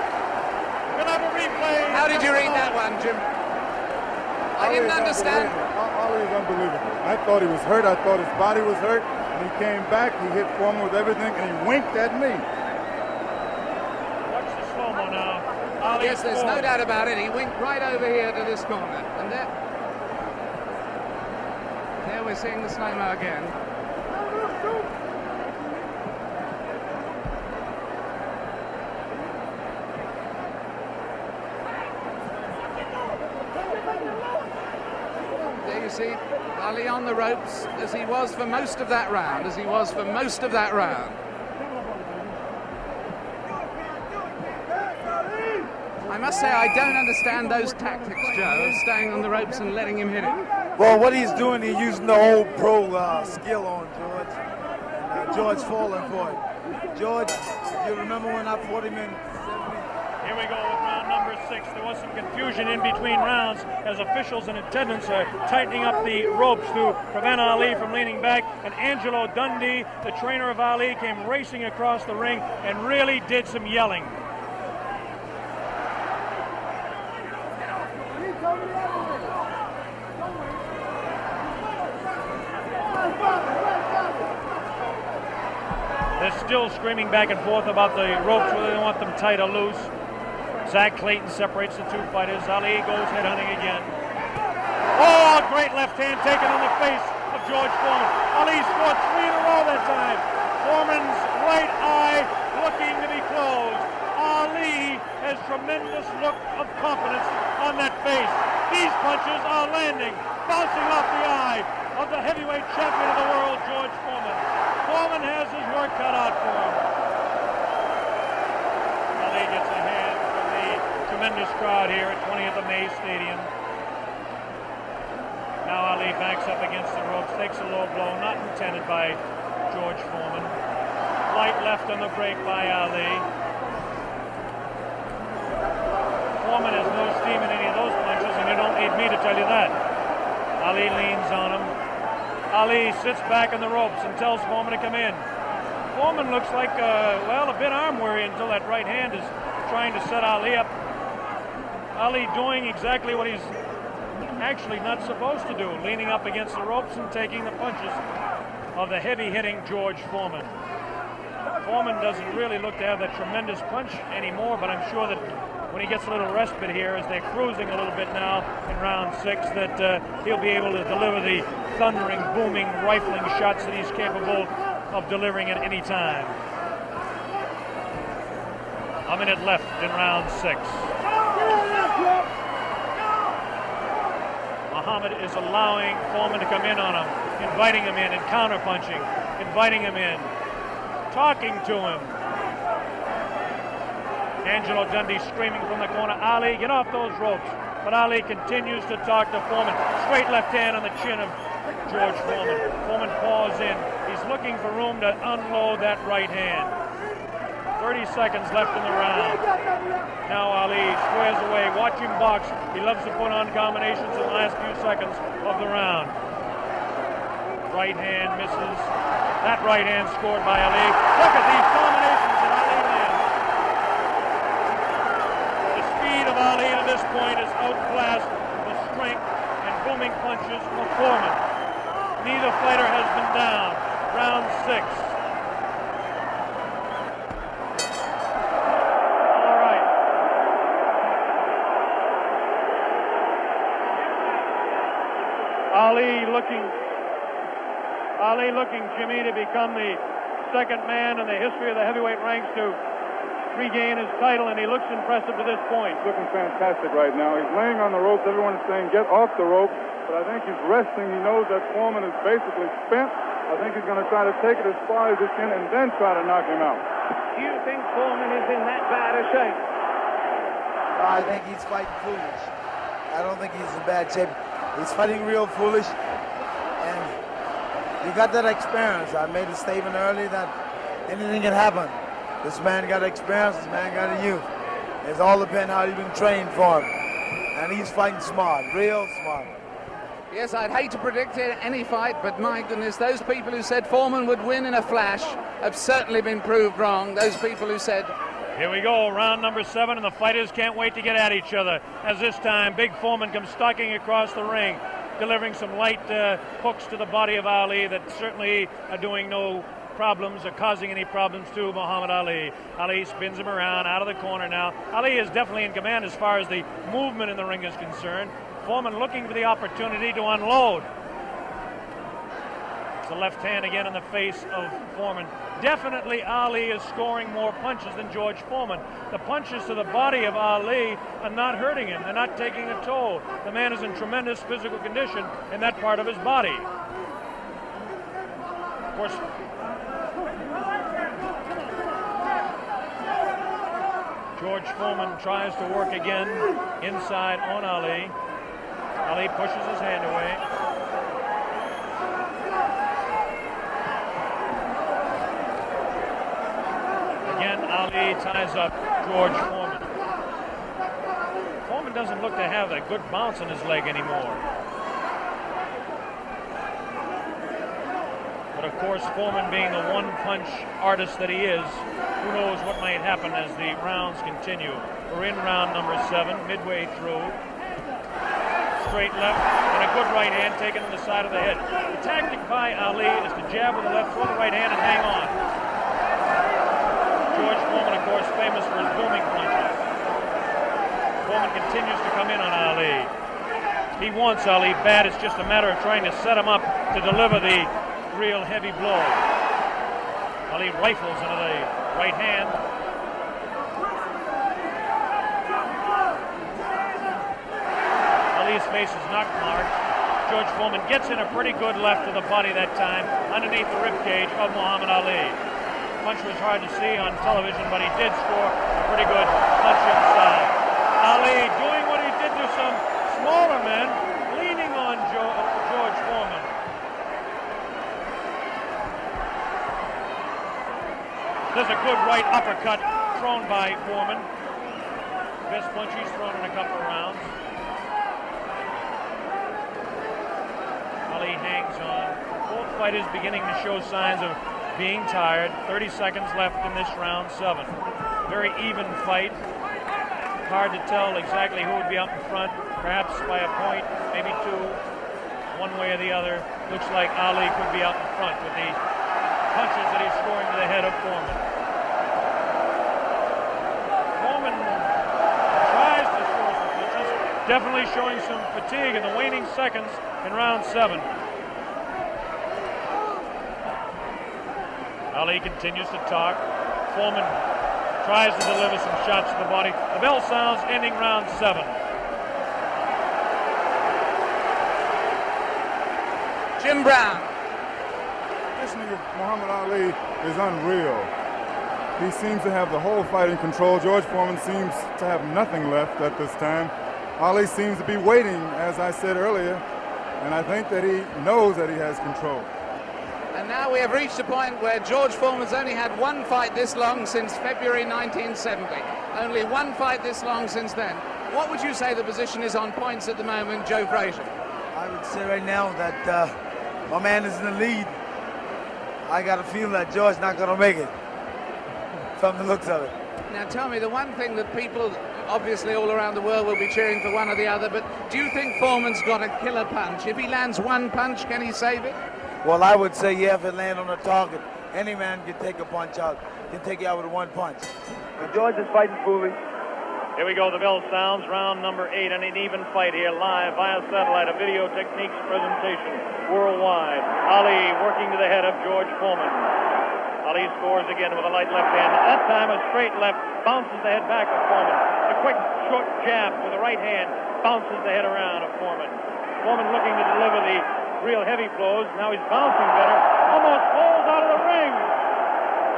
We'll have a replay. How did you read that one, Jim? I didn't understand. Ali is unbelievable. I thought he was hurt. I thought his body was hurt. And he came back. He hit Forman with everything, and he winked at me. Watch the slow-mo now. Ali Yes, there's no doubt about it. He winked right over here to this corner. And there we're seeing the slow-mo again. There you see Ali on the ropes as he was for most of that round, I must say, I don't understand those tactics, Joe, of staying on the ropes and letting him hit it. Well, what he's doing, he's using the old pro skill on George. George falling for it. George, you remember when I fought him in 70? Here we go with round number 6. There was some confusion in between rounds as officials in attendance are tightening up the ropes to prevent Ali from leaning back. And Angelo Dundee, the trainer of Ali, came racing across the ring and really did some yelling. They're still screaming back and forth about the ropes, whether they want them tight or loose. Zach Clayton separates the 2 fighters. Ali goes headhunting again. Oh, great left hand taken on the face of George Foreman. Ali scored 3 in a row that time. Foreman's right eye looking to be closed. Ali has tremendous look of confidence on that face. These punches are landing, bouncing off the eye of the heavyweight champion of the world, George Foreman. Foreman has his work cut out for him. Ali gets a hand from the tremendous crowd here at 20th of May Stadium. Now Ali backs up against the ropes, takes a low blow, not intended by George Foreman. Light left on the break by Ali. Foreman has no steam in any of those punches, and you don't need me to tell you that. Ali leans on him. Ali sits back on the ropes and tells Foreman to come in. Foreman looks like, a bit arm weary until that right hand is trying to set Ali up. Ali doing exactly what he's actually not supposed to do, leaning up against the ropes and taking the punches of the heavy-hitting George Foreman. Foreman doesn't really look to have that tremendous punch anymore, but I'm sure that when he gets a little respite here, as they're cruising a little bit now in round 6, that he'll be able to deliver the thundering, booming, rifling shots that he's capable of delivering at any time. A minute left in round 6. Muhammad is allowing Foreman to come in on him, inviting him in and counter-punching, inviting him in, talking to him. Angelo Dundee screaming from the corner, Ali, get off those ropes. But Ali continues to talk to Foreman. Straight left hand on the chin of George Foreman. Foreman paws in. He's looking for room to unload that right hand. 30 seconds left in the round. Now Ali squares away. Watch him box. He loves to put on combinations in the last few seconds of the round. Right hand misses. That right hand scored by Ali. Look at these combinations that Ali lands. The speed of Ali at this point is outclassed the strength and booming punches of Foreman. Neither fighter has been down. Round 6. Ali looking, Jimmy, to become the second man in the history of the heavyweight ranks to regain his title, and he looks impressive to this point. He's looking fantastic right now. He's laying on the ropes. Everyone is saying, get off the rope. But I think he's resting. He knows that Foreman is basically spent. I think he's going to try to take it as far as he can and then try to knock him out. Do you think Foreman is in that bad a shape? I think he's fighting foolish. I don't think he's in bad shape. He's fighting real foolish. And you got that experience. I made a statement earlier that anything can happen. This man got experience. This man got a youth. It's all depends how you've been trained for him. And he's fighting smart, real smart. Yes, I'd hate to predict any fight, but my goodness, those people who said Foreman would win in a flash have certainly been proved wrong. Those people who said... Here we go, round number 7, and the fighters can't wait to get at each other. As this time, Big Foreman comes stalking across the ring, delivering some light hooks to the body of Ali that certainly are doing no problems or causing any problems to Muhammad Ali. Ali spins him around out of the corner now. Ali is definitely in command as far as the movement in the ring is concerned. Foreman looking for the opportunity to unload. It's a left hand again in the face of Foreman. Definitely Ali is scoring more punches than George Foreman. The punches to the body of Ali are not hurting him. They're not taking a toll. The man is in tremendous physical condition in that part of his body. Of course, George Foreman tries to work again inside on Ali. Ali pushes his hand away. Again, Ali ties up George Foreman. Foreman doesn't look to have a good bounce in his leg anymore. But of course, Foreman being the one-punch artist that he is, who knows what might happen as the rounds continue. We're in round number 7, midway through. Straight left and a good right hand taken on the side of the head. The tactic by Ali is to jab with the left, throw the right hand, and hang on. George Foreman, of course, famous for his booming punches. Foreman continues to come in on Ali. He wants Ali bad. It's just a matter of trying to set him up to deliver the real heavy blow. Ali rifles into the right hand. Ali's face is knock marked. George Foreman gets in a pretty good left to the body that time, underneath the ribcage of Muhammad Ali. Punch was hard to see on television, but he did score a pretty good punch inside. Ali doing what he did to some smaller men, leaning on George Foreman. There's a good right uppercut thrown by Foreman. Best punch he's thrown in a couple of rounds. Ali hangs on. Both fighters beginning to show signs of being tired. 30 seconds left in this round 7. Very even fight. Hard to tell exactly who would be up in front. Perhaps by a point, maybe 2. One way or the other. Looks like Ali could be out in front with the punches that he's scoring to the head of Foreman. Foreman tries to score some punches. Definitely showing some fatigue in the waning seconds in round 7. Ali continues to talk. Foreman tries to deliver some shots to the body. The bell sounds, ending round 7. Jim Brown. Conditioning of Muhammad Ali is unreal. He seems to have the whole fight in control. George Foreman seems to have nothing left at this time. Ali seems to be waiting, as I said earlier, and I think that he knows that he has control. And now we have reached a point where George Foreman's only had one fight this long since February 1970. Only one fight this long since then. What would you say the position is on points at the moment, Joe Frazier? I would say right now that my man is in the lead. I got a feeling that George's not going to make it, from the looks of it. Now tell me, the one thing that people obviously all around the world will be cheering for one or the other, but do you think Foreman's got a killer punch? If he lands one punch, can he save it? Well, I would say, yeah, if it lands on the target, any man can take a punch out, can take you out with one punch. But George is fighting foolish. Here we go, the bell sounds, round number 8, and an even fight here live via satellite, a video techniques presentation worldwide. Ali working to the head of George Foreman. Ali scores again with a light left hand. That time a straight left, bounces the head back of Foreman. A quick short jab with the right hand, bounces the head around of Foreman. Foreman looking to deliver the real heavy blows. Now he's bouncing better. Almost falls out of the ring.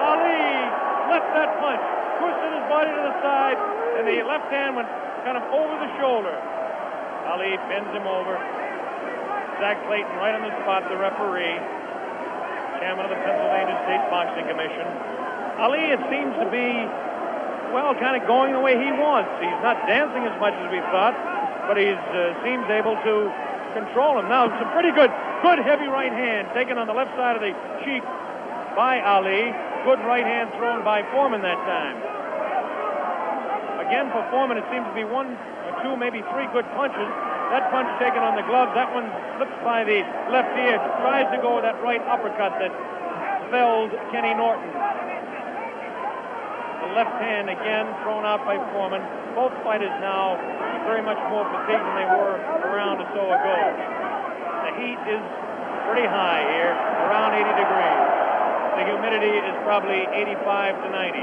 Ali left that punch, twisted his body to the side, and the left hand went kind of over the shoulder. Ali bends him over. Zach Clayton right on the spot, the referee, chairman of the Pennsylvania State Boxing Commission. Ali, it seems to be, well, kind of going the way he wants. He's not dancing as much as we thought, but he seems able to control him. Now, some pretty good heavy right hand taken on the left side of the cheek by Ali. Good right hand thrown by Foreman that time. Again, for Foreman, it seems to be one or two, maybe three good punches. That punch taken on the glove, that one slips by the left ear, tries to go with that right uppercut that felled Kenny Norton. The left hand again thrown out by Foreman. Both fighters now very much more fatigued than they were a round or so ago. The heat is pretty high here, around 80 degrees. The humidity is probably 85 to 90.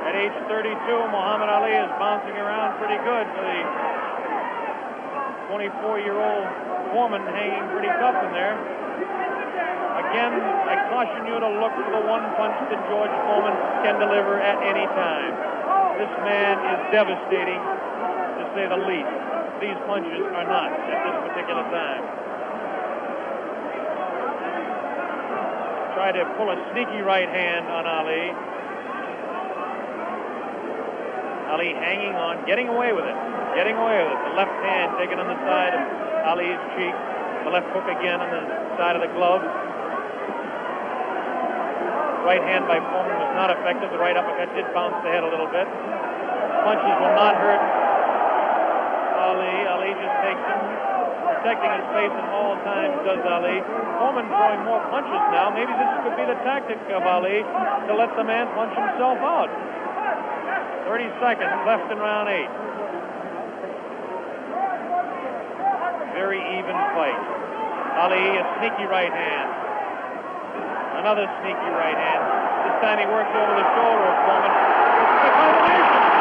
At age 32, Muhammad Ali is bouncing around pretty good for the 24-year-old Foreman, hanging pretty tough in there. Again, I caution you to look for the one punch that George Foreman can deliver at any time. This man is devastating, to say the least. These punches are not at this particular time. Try to pull a sneaky right hand on Ali. Ali hanging on, getting away with it. The left hand taken on the side of Ali's cheek. The left hook again on the side of the glove. Right hand by Foreman was not effective. The right uppercut did bounce the head a little bit. Punches will not hurt Ali. Ali just takes them, protecting his face at all times, does Ali. Foreman throwing more punches now. Maybe this could be the tactic of Ali to let the man punch himself out. 30 seconds left in round 8. Very even fight. Ali, a sneaky right hand. Another sneaky right hand. This time he works over the shoulder of Foreman. It's a combination.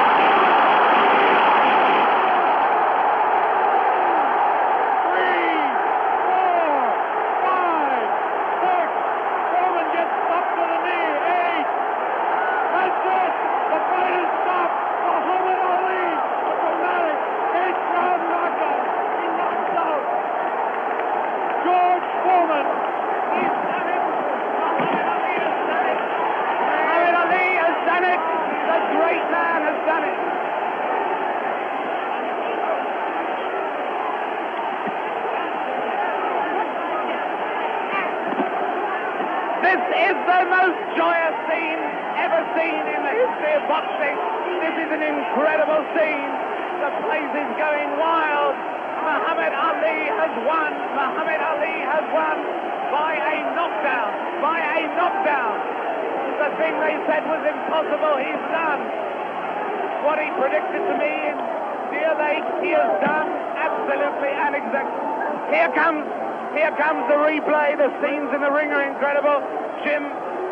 Here comes the replay. The scenes in the ring are incredible. Jim,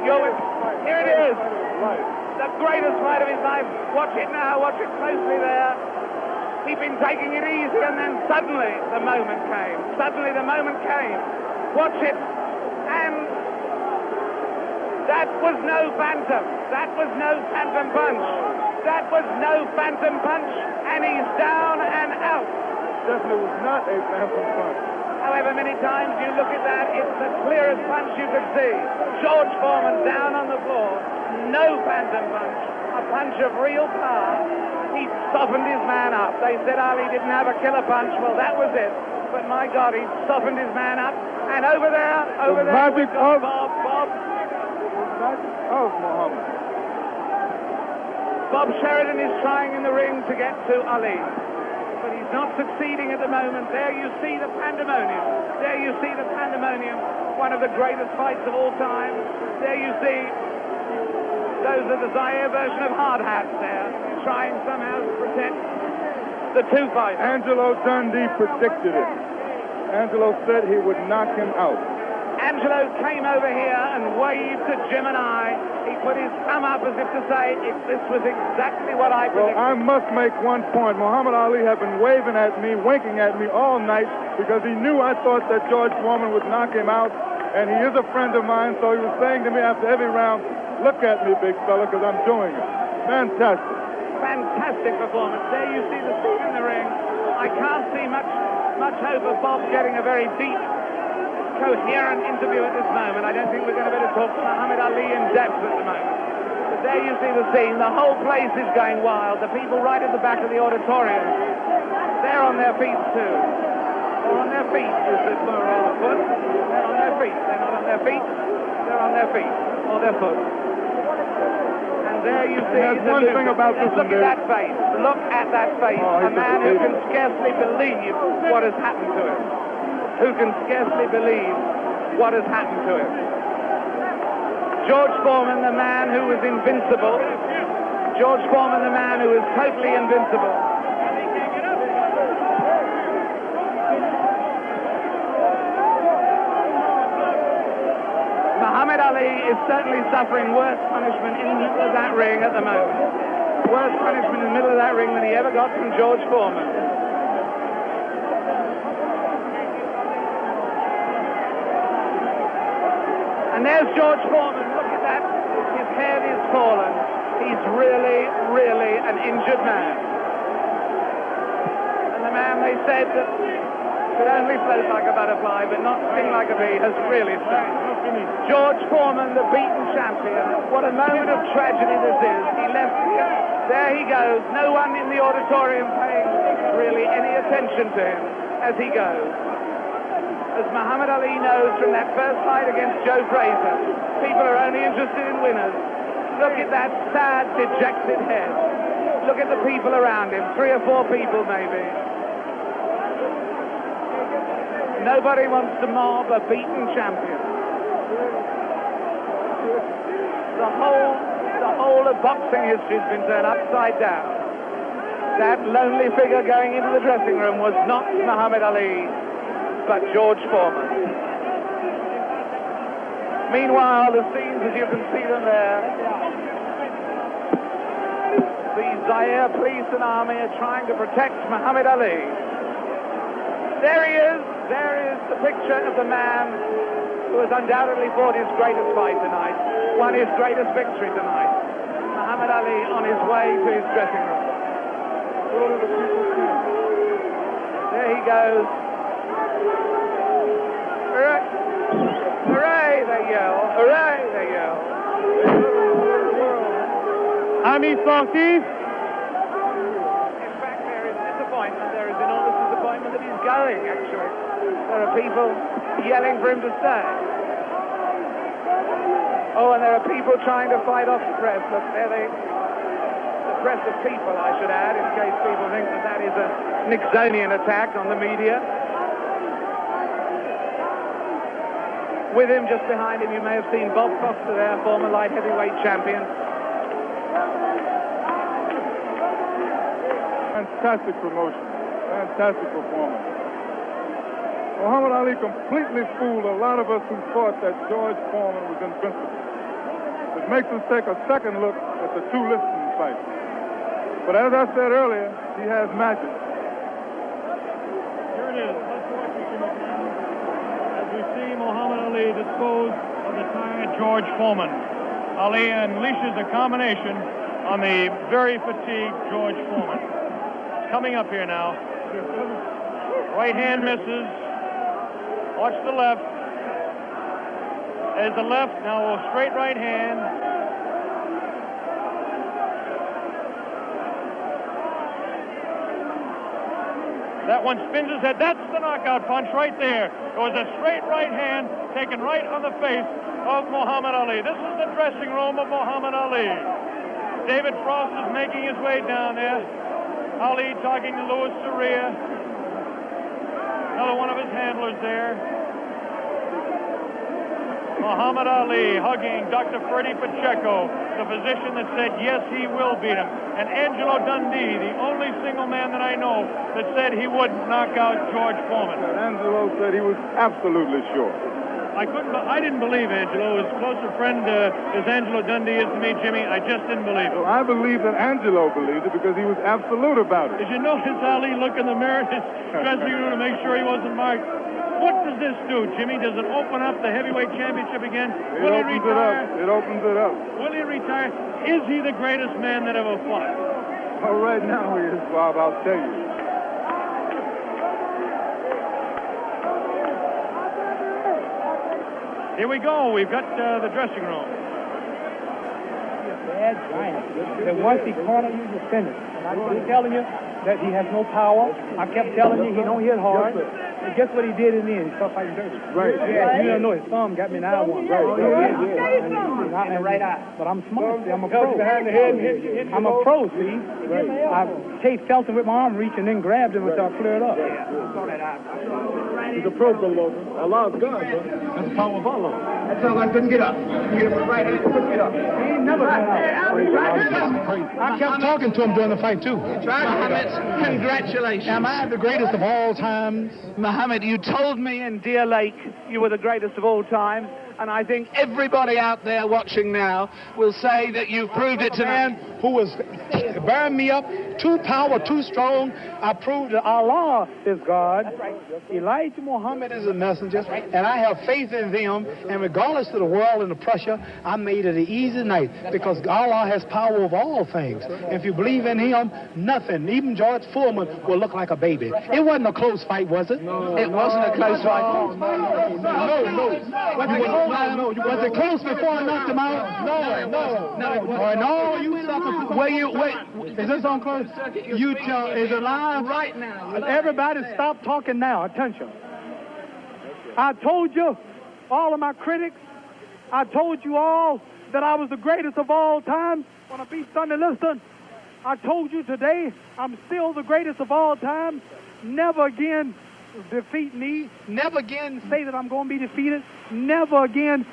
here it is. The greatest fight of his life. Watch it now. Watch it closely there. He'd been taking it easy, and then suddenly the moment came. Watch it. And that was no phantom. That was no phantom punch. And he's down and out. Definitely was not a phantom punch. However many times you look at that, it's the clearest punch you could see. George Foreman down on the floor. No phantom punch. A punch of real power. He softened his man up. They said Ali didn't have a killer punch. Well, that was it. But my God, he softened his man up. And over there, magic of Bob. of Muhammad. Bob Sheridan is trying in the ring to get to Ali. But he's not succeeding at the moment. There you see the pandemonium. One of the greatest fights of all time. There you see those are the Zaire version of hard hats there, trying somehow to protect the two fighters. Angelo Dundee predicted it. Angelo said he would knock him out. Angelo came over here and waved to Jim and I. He put his thumb up as if to say, this was exactly what I predicted. Well, I must make one point. Muhammad Ali had been waving at me, winking at me all night because he knew I thought that George Foreman would knock him out, and he is a friend of mine, so he was saying to me after every round, look at me, big fella, because I'm doing it. Fantastic. Fantastic performance. There you see the scene in the ring. I can't see much hope of Bob getting a very deep, coherent interview at this moment. I don't think we're going to be able to talk to Muhammad Ali in depth at the moment. But there you see the scene. The whole place is going wild. The people right at the back of the auditorium, they're on their feet too. They're on their feet, is the plural of foot. They're on their feet. They're not on their feet. They're on their feet or their foot. And there you see there's one thing about this look at that face. Look at that face. A man who can scarcely believe what has happened to him. Who can scarcely believe what has happened to him. George Foreman, the man who was invincible. George Foreman, the man who is totally invincible. Muhammad Ali is certainly suffering worse punishment in the middle of that ring at the moment. Worse punishment in the middle of that ring than he ever got from George Foreman. And there's George Foreman. Look at that. His head is fallen. He's really, really an injured man. And the man they said that could only float like a butterfly but not sting like a bee has really stung. George Foreman, the beaten champion. What a moment of tragedy this is. He left here. There he goes. No one in the auditorium paying really any attention to him as he goes. As Muhammad Ali knows from that first fight against Joe Frazier, people are only interested in winners. Look at that sad, dejected head. Look at the people around him, 3 or 4 people maybe. Nobody wants to mob a beaten champion. The whole of boxing history has been turned upside down. That lonely figure going into the dressing room was not Muhammad Ali, but George Foreman. Meanwhile, the scenes as you can see them there, the Zaire police and army are trying to protect Muhammad Ali. There he is. There is the picture of the man who has undoubtedly fought his greatest fight tonight, won his greatest victory tonight. Muhammad Ali on his way to his dressing room. There he goes. Hooray! Hooray, they yell. Hooray, they yell. Ami sportif. In fact, there is disappointment. There is enormous disappointment that he's going, actually. There are people yelling for him to stay. Oh, and there are people trying to fight off the press. Look, there the press of people, I should add, in case people think that that is a Nixonian attack on the media. With him, just behind him, you may have seen Bob Foster there, former light heavyweight champion. Fantastic promotion. Fantastic performance. Muhammad Ali completely fooled a lot of us who thought that George Foreman was invincible. It makes us take a second look at the 2 listing fights. But as I said earlier, he has magic. Here it is. Let's watch it as we see Muhammad Ali dispose of the tired George Foreman. Ali unleashes a combination on the very fatigued George Foreman. It's coming up here now. Right hand misses. Watch the left. There's the left. Now a straight right hand. That one spins his head. That's the knockout punch right there. It was a straight right hand taken right on the face of Muhammad Ali. This is the dressing room of Muhammad Ali. David Frost is making his way down there. Ali talking to Louis Zaire. Another one of his handlers there. Muhammad Ali hugging Dr. Freddie Pacheco, the physician that said, yes, he will beat him. And Angelo Dundee, the only single man that I know that said he wouldn't knock out George Foreman. Angelo said he was absolutely sure. I didn't believe Angelo. As close a friend as Angelo Dundee is to me, Jimmy, I just didn't believe it. Well, I believe that Angelo believed it because he was absolute about it. Did you notice Ali look in the mirror in his dressing room to make sure he wasn't marked? What does this do, Jimmy? Does it open up the heavyweight championship again? Will he retire? It opens it up. Will he retire? Is he the greatest man that ever fought? Well, right now he is, Bob, I'll tell you. Here we go. We've got the dressing room. Bad giant. That once he cornered you, you're finished. And I kept telling you that he has no power. I kept telling you he don't hit hard. And guess what he did in the end? He started fighting dirty. Right. Yeah, you don't know his thumb got me in the eye one. Right. In the right eye. But I'm smart. See, I'm a pro. I'm a pro, see? Right. I felt him with my arm reach and then grabbed him until I cleared up. He's a pro, Logan. Allah's God, bro. That's the power of Allah. That's all I couldn't get up. Get him with right hand, couldn't get up. He ain't never got up. I kept talking to him during the fight, too. Mohammed, congratulations. Am I the greatest of all times? Mohammed, you told me in Deer Lake you were the greatest of all time, and I think everybody out there watching now will say that you've proved it tonight. Man who was bearing me up, too power, too strong. I proved that Allah is God. Elijah Muhammad is a messenger, and I have faith in them. And regardless of the world and the pressure, I made it an easy night because Allah has power over all things. If you believe in Him, nothing, even George Foreman, will look like a baby. It wasn't a close fight, was it? No, it wasn't a close fight. No. Was it close before I knocked him out? No. You suckers. Wait. Is this on close? You tell. Is it live? Right now. Everybody stop talking now. Attention. I told you, all of my critics, I told you all that I was the greatest of all time when I beat Sonny Liston. I told you today I'm still the greatest of all time. Never again defeat me. Never again say that I'm going to be defeated. Never again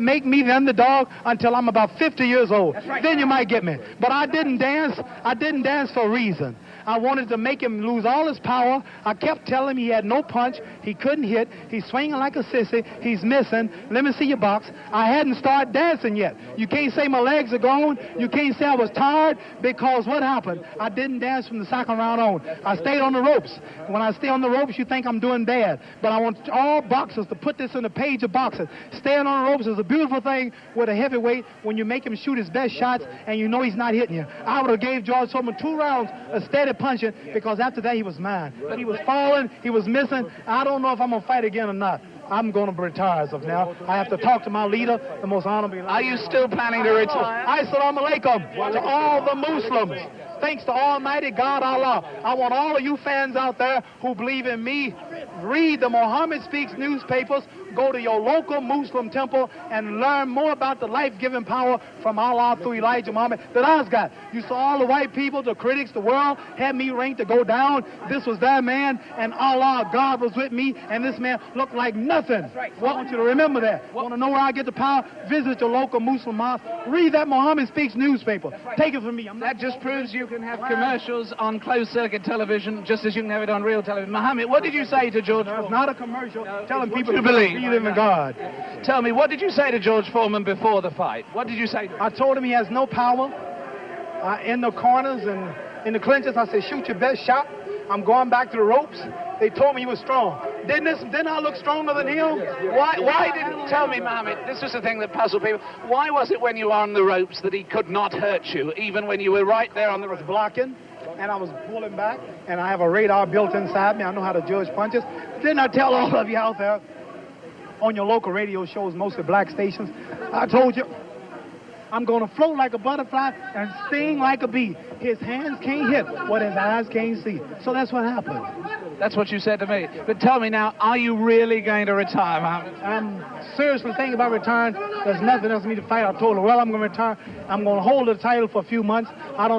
make me the underdog until I'm about 50 years old. Right. Then you might get me. But I didn't dance. I didn't dance for a reason. I wanted to make him lose all his power. I kept telling him he had no punch. He couldn't hit. He's swinging like a sissy. He's missing. Let me see your box. I hadn't started dancing yet. You can't say my legs are gone. You can't say I was tired because what happened? I didn't dance from the second round on. I stayed on the ropes. When I stay on the ropes, you think I'm doing bad. But I want all boxers to put this in the page of boxing. Staying on the ropes is a beautiful thing with a heavyweight when you make him shoot his best shots and you know he's not hitting you. I would have gave George Foreman 2 rounds of steady punching because after that he was mine. But he was falling, he was missing. I don't know if I'm going to fight again or not. I'm going to retire as of now. I have to talk to my leader, the most honorable. Are you still planning to retire? Assalamu alaikum to all the Muslims. Thanks to Almighty God Allah. I want all of you fans out there who believe in me, read the Muhammad Speaks newspapers, go to your local Muslim temple and learn more about the life-giving power from Allah through Elijah Muhammad that I've got. You saw all the white people, the critics, the world had me ranked to go down. This was their man, and Allah, God was with me, and this man looked like nothing. I want you to remember that. Want to know where I get the power? Visit your local Muslim mosque. Read that Muhammad Speaks newspaper. Take it from me. That just proves you can have commercials on closed-circuit television just as you can have it on real television. Mohammed, what did you say to George Foreman? It's not a commercial telling people to believe in God. Tell me, what did you say to George Foreman before the fight? What did you say to him? I told him he has no power in the corners and in the clinches. I said, shoot your best shot. I'm going back to the ropes. They told me he was strong. Didn't I look stronger than him? Why didn't tell me, Mohammed? This was the thing that puzzled people. Why was it when you were on the ropes that he could not hurt you, even when you were right there on the ropes? Blocking, and I was pulling back, and I have a radar built inside me. I know how to judge punches. Didn't I tell all of you out there on your local radio shows, mostly black stations? I told you, I'm going to float like a butterfly and sting like a bee. His hands can't hit what his eyes can't see. So that's what happened. That's what you said to me. But tell me now, are you really going to retire, Mohammed? I'm seriously thinking about retiring. There's nothing else for me to fight. I told her, well, I'm going to retire. I'm going to hold the title for a few months.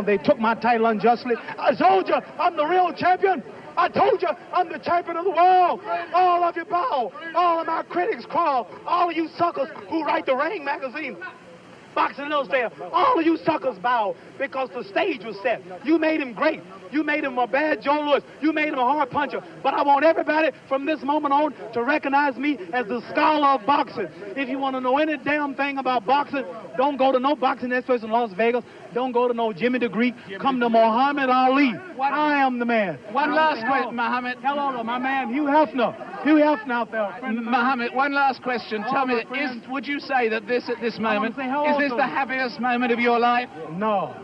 They took my title unjustly. I told you, I'm the real champion. I told you, I'm the champion of the world. All of you bow. All of my critics crawl. All of you suckers who write the Ring magazine, Boxing Illustrated, all of you suckers bow because the stage was set. You made him great. You made him a bad Joe Louis. You made him a hard puncher. But I want everybody from this moment on to recognize me as the scholar of boxing. If you want to know any damn thing about boxing, don't go to no boxing experts in Las Vegas. Don't go to no Jimmy the Greek. Come to Muhammad Ali. I am the man. One last question, Muhammad. Hello, my man, Hugh Hefner. Hugh Hefner out there. Muhammad, one last question. Tell me, would you say that this at this moment, is this the happiest moment of your life? No.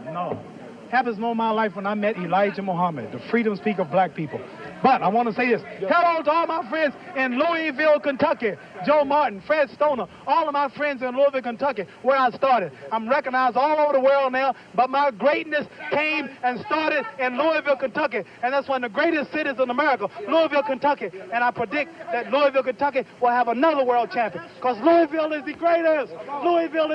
Happiest moment of my life when I met Elijah Muhammad, the freedom speaker of black people. But I want to say this. Hello to all my friends in Louisville, Kentucky. Joe Martin, Fred Stoner, all of my friends in Louisville, Kentucky, where I started. I'm recognized all over the world now, but my greatness came and started in Louisville, Kentucky. And that's one of the greatest cities in America, Louisville, Kentucky. And I predict that Louisville, Kentucky will have another world champion, because Louisville is the greatest. Louisville is